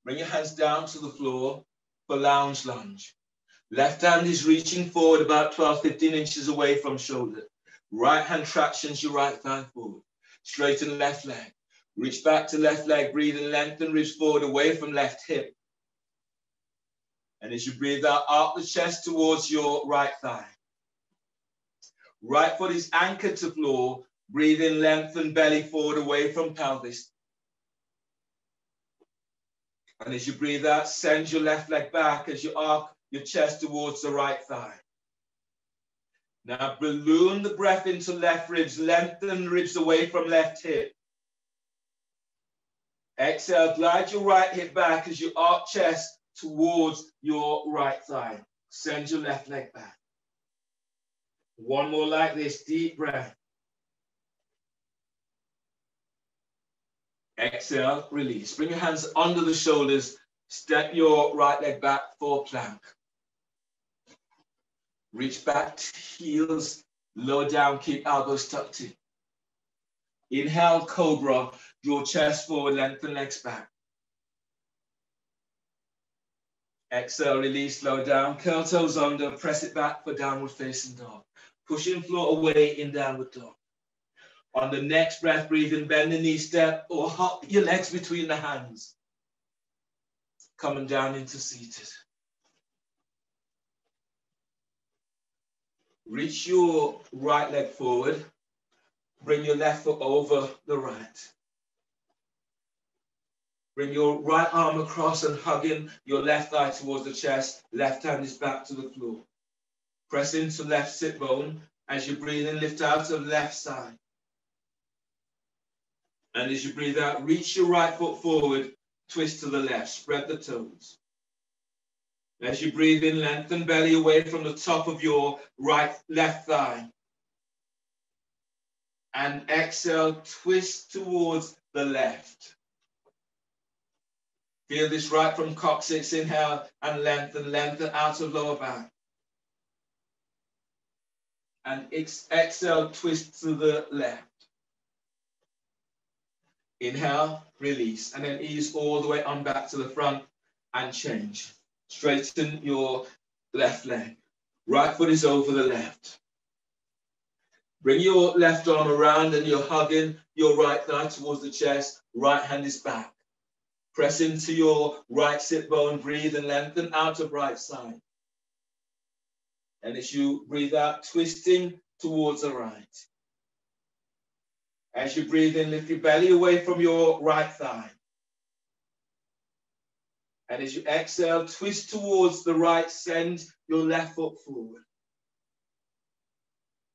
Bring your hands down to the floor for lounge lunge. Left hand is reaching forward about 12, 15 inches away from shoulder. Right hand tractions your right thigh forward. Straighten left leg. Reach back to left leg, breathe and lengthen, ribs forward away from left hip. And as you breathe out, arc the chest towards your right thigh. Right foot is anchored to floor. Breathe in, lengthen, belly forward away from pelvis. And as you breathe out, send your left leg back as you arc your chest towards the right thigh. Now balloon the breath into left ribs, lengthen ribs away from left hip. Exhale, glide your right hip back as you arc chest towards your right thigh. Send your left leg back. One more like this, deep breath. Exhale, release. Bring your hands under the shoulders. Step your right leg back for plank. Reach back to heels, lower down, keep elbows tucked in. Inhale, cobra, draw chest forward, lengthen legs back. Exhale, release, lower down, curl toes under, press it back for downward facing dog. Pushing floor away in downward dog. On the next breath, breathe in, bend the knee, step, or hop your legs between the hands. Coming down into seated. Reach your right leg forward. Bring your left foot over the right. Bring your right arm across and hugging your left thigh towards the chest. Left hand is back to the floor. Press into left sit bone. As you breathe in, lift out of left side. And as you breathe out, reach your right foot forward, twist to the left, spread the toes. As you breathe in, lengthen belly away from the top of your left thigh. And exhale, twist towards the left. Feel this right from coccyx, inhale, and lengthen out of lower back. And exhale, twist to the left. Inhale, release, and then ease all the way on back to the front and change. Straighten your left leg. Right foot is over the left. Bring your left arm around and you're hugging your right thigh towards the chest. Right hand is back. Press into your right sit bone, breathe and lengthen out of right side. And as you breathe out, twisting towards the right. As you breathe in, lift your belly away from your right thigh. And as you exhale, twist towards the right, send your left foot forward.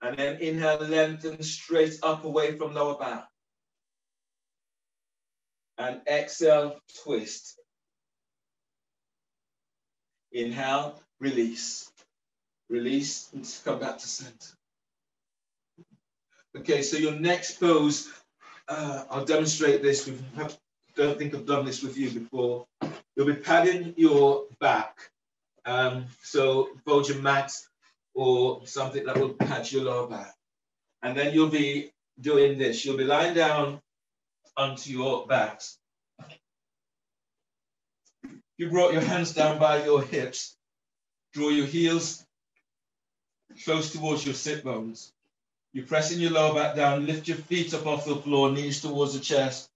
And then inhale, lengthen straight up away from lower back. And exhale, twist. Inhale, release. Release, and come back to center. Okay, so your next pose, I'll demonstrate this. Don't think I've done this with you before. You'll be padding your back. So fold your mat or something that will pad your lower back. And then you'll be doing this. You'll be lying down onto your backs. You brought your hands down by your hips. Draw your heels close towards your sit bones. You're pressing your lower back down, lift your feet up off the floor, knees towards the chest,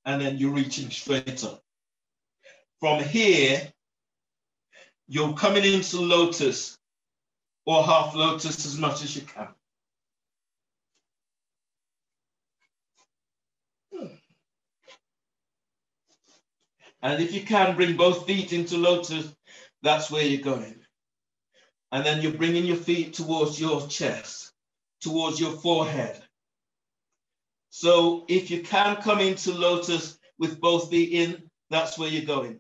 and then you're reaching straight up. From here, You're coming into lotus or half lotus as much as you can. And if you can, bring both feet into lotus, that's where you're going. And then you're bringing your feet towards your chest, towards your forehead. So if you can come into lotus with both feet in, that's where you're going.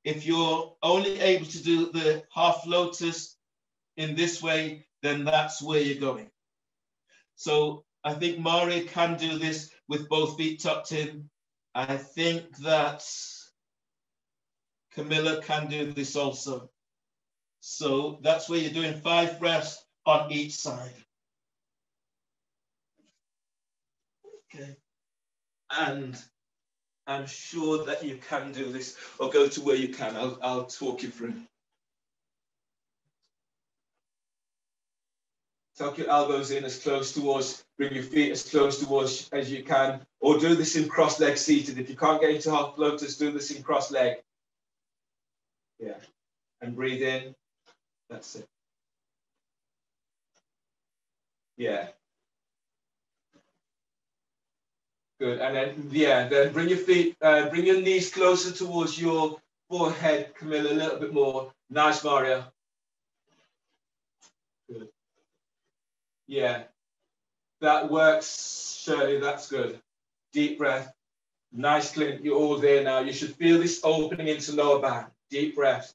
If you're only able to do the half lotus in this way, then that's where you're going. So I think Maria can do this with both feet tucked in. I think that Camilla can do this also. So that's where you're doing 5 breaths on each side. Okay. And I'm sure that you can do this, or go to where you can. I'll talk you through. Tuck your elbows in as close towards, bring your feet as close towards as you can, or do this in cross leg seated. If you can't get into half lotus, do this in cross leg. Yeah. And breathe in. That's it. Yeah. Good. And then, yeah, then bring your feet, bring your knees closer towards your forehead, Camilla, a little bit more. Nice, Maria. Good. Yeah. That works, Shirley. That's good. Deep breath. Nice, Clint. You're all there now. You should feel this opening into lower back. Deep breath.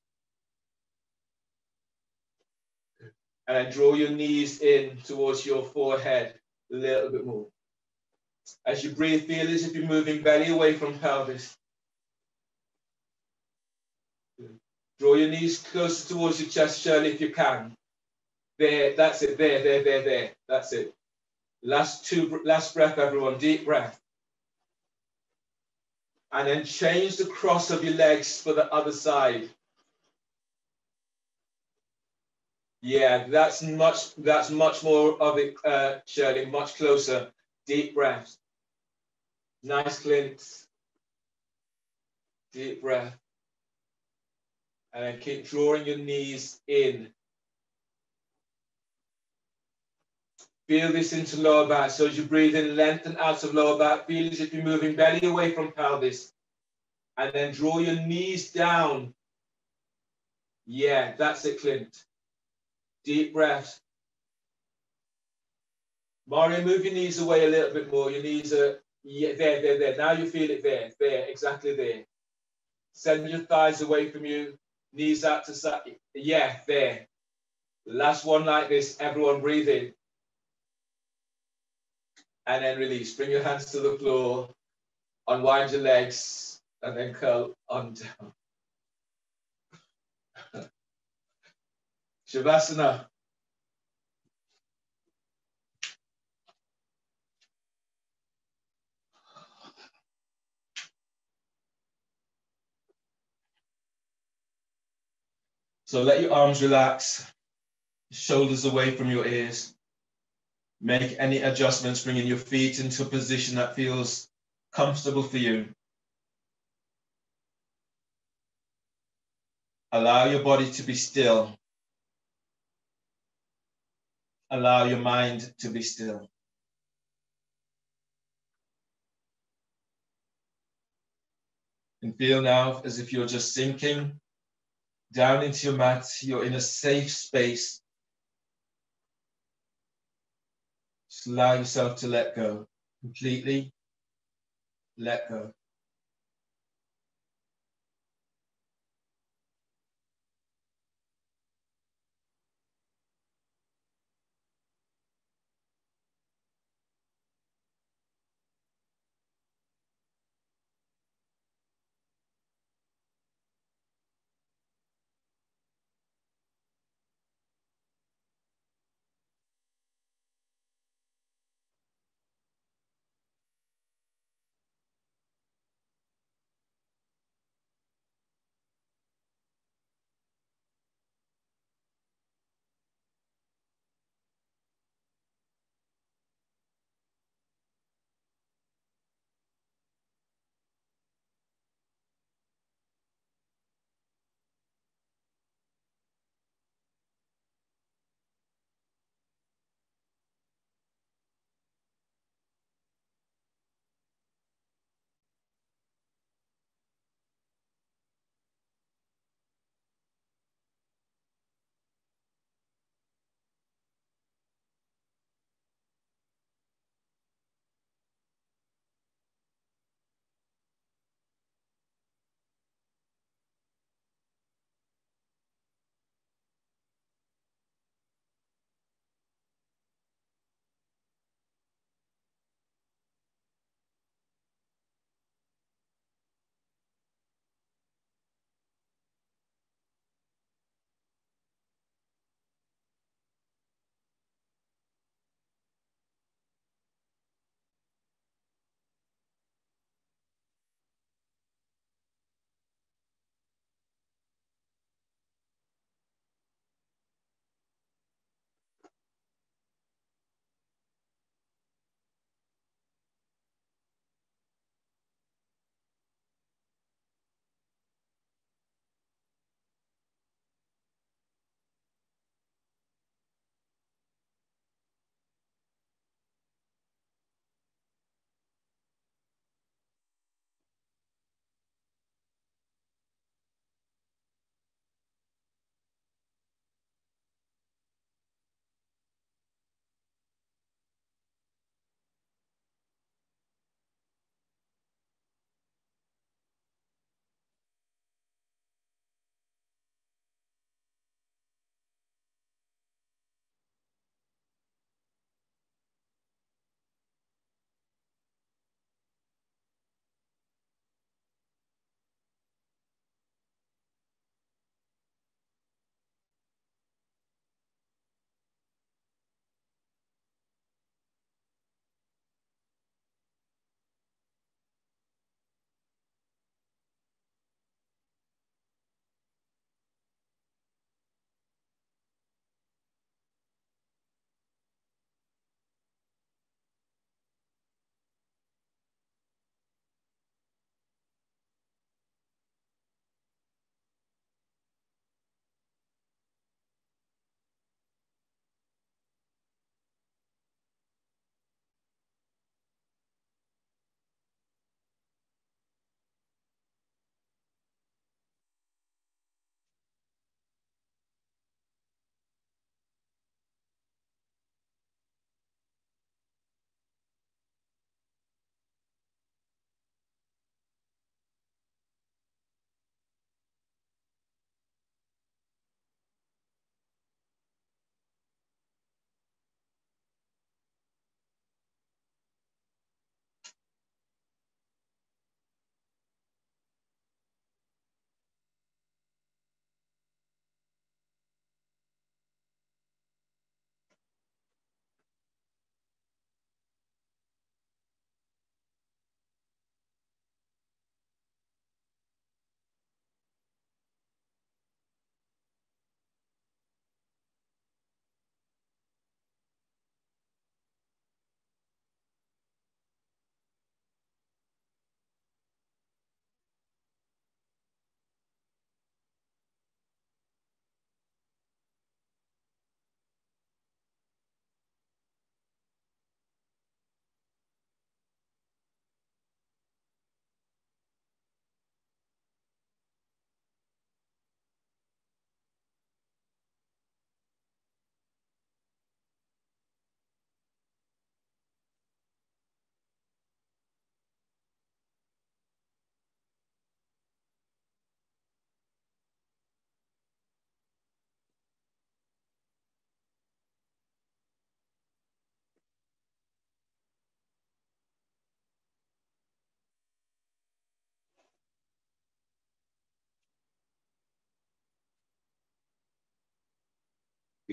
And then draw your knees in towards your forehead a little bit more. As you breathe, feel as if you're moving belly away from pelvis. Draw your knees closer towards your chest, Shirley, if you can. There, that's it. There. That's it. Last breath, everyone. Deep breath. And then change the cross of your legs for the other side. Yeah, that's much more of it, Shirley, much closer. Deep breath. Nice, Clint. Deep breath. And then keep drawing your knees in. Feel this into lower back. So as you breathe in, lengthen out of lower back. Feel as if you're moving belly away from pelvis. And then draw your knees down. Yeah, that's it, Clint. Deep breath. Mario, move your knees away a little bit more. Your knees are, yeah, there. Now you feel it there, exactly there. Send your thighs away from you. Knees out to side. Yeah, there. Last one like this. Everyone breathe in. And then release. Bring your hands to the floor. Unwind your legs. And then curl on down. Shavasana. So let your arms relax. Shoulders away from your ears. Make any adjustments, bringing your feet into a position that feels comfortable for you. Allow your body to be still. Allow your mind to be still. And feel now as if you're just sinking down into your mat. You're in a safe space. Just allow yourself to let go. Completely let go.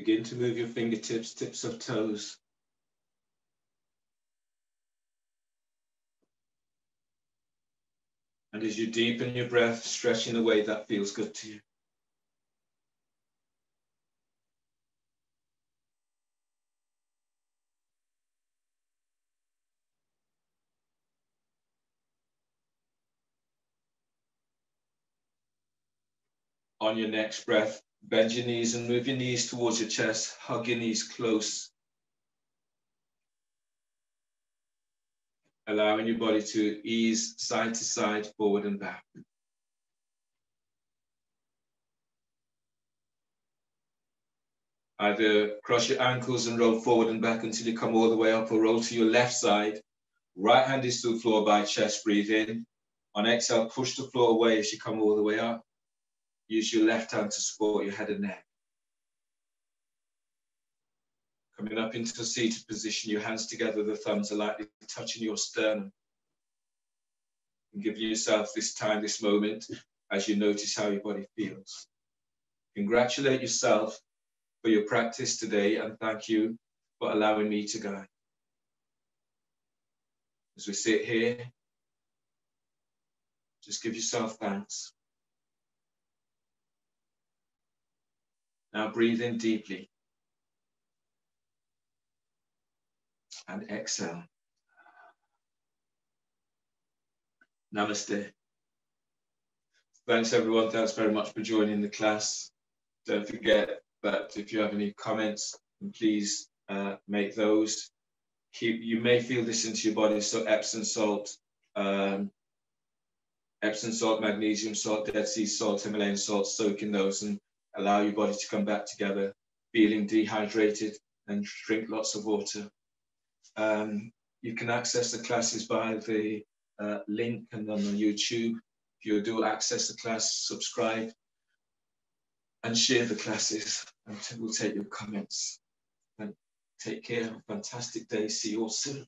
Begin to move your fingertips, tips of toes. And as you deepen your breath, stretch in a way that feels good to you. On your next breath, bend your knees and move your knees towards your chest. Hug your knees close. Allowing your body to ease side to side, forward and back. Either cross your ankles and roll forward and back until you come all the way up, or roll to your left side. Right hand is to the floor by chest, breathe in. On exhale, push the floor away as you come all the way up. Use your left hand to support your head and neck. Coming up into a seated position, your hands together, the thumbs are lightly touching your sternum. And give yourself this time, this moment, as you notice how your body feels. Congratulate yourself for your practice today, and thank you for allowing me to guide. As we sit here, just give yourself thanks. Now breathe in deeply and exhale. Namaste. Thanks everyone, thanks very much for joining the class. Don't forget that if you have any comments, please make those. You may feel this into your body, so Epsom salt, magnesium salt, Dead Sea salt, Himalayan salt, soak in those and allow your body to come back together. Feeling dehydrated, and drink lots of water. You can access the classes by the link and on YouTube. If you do access the class, subscribe and share the classes, and we'll take your comments. And take care. Have a fantastic day. See you all soon.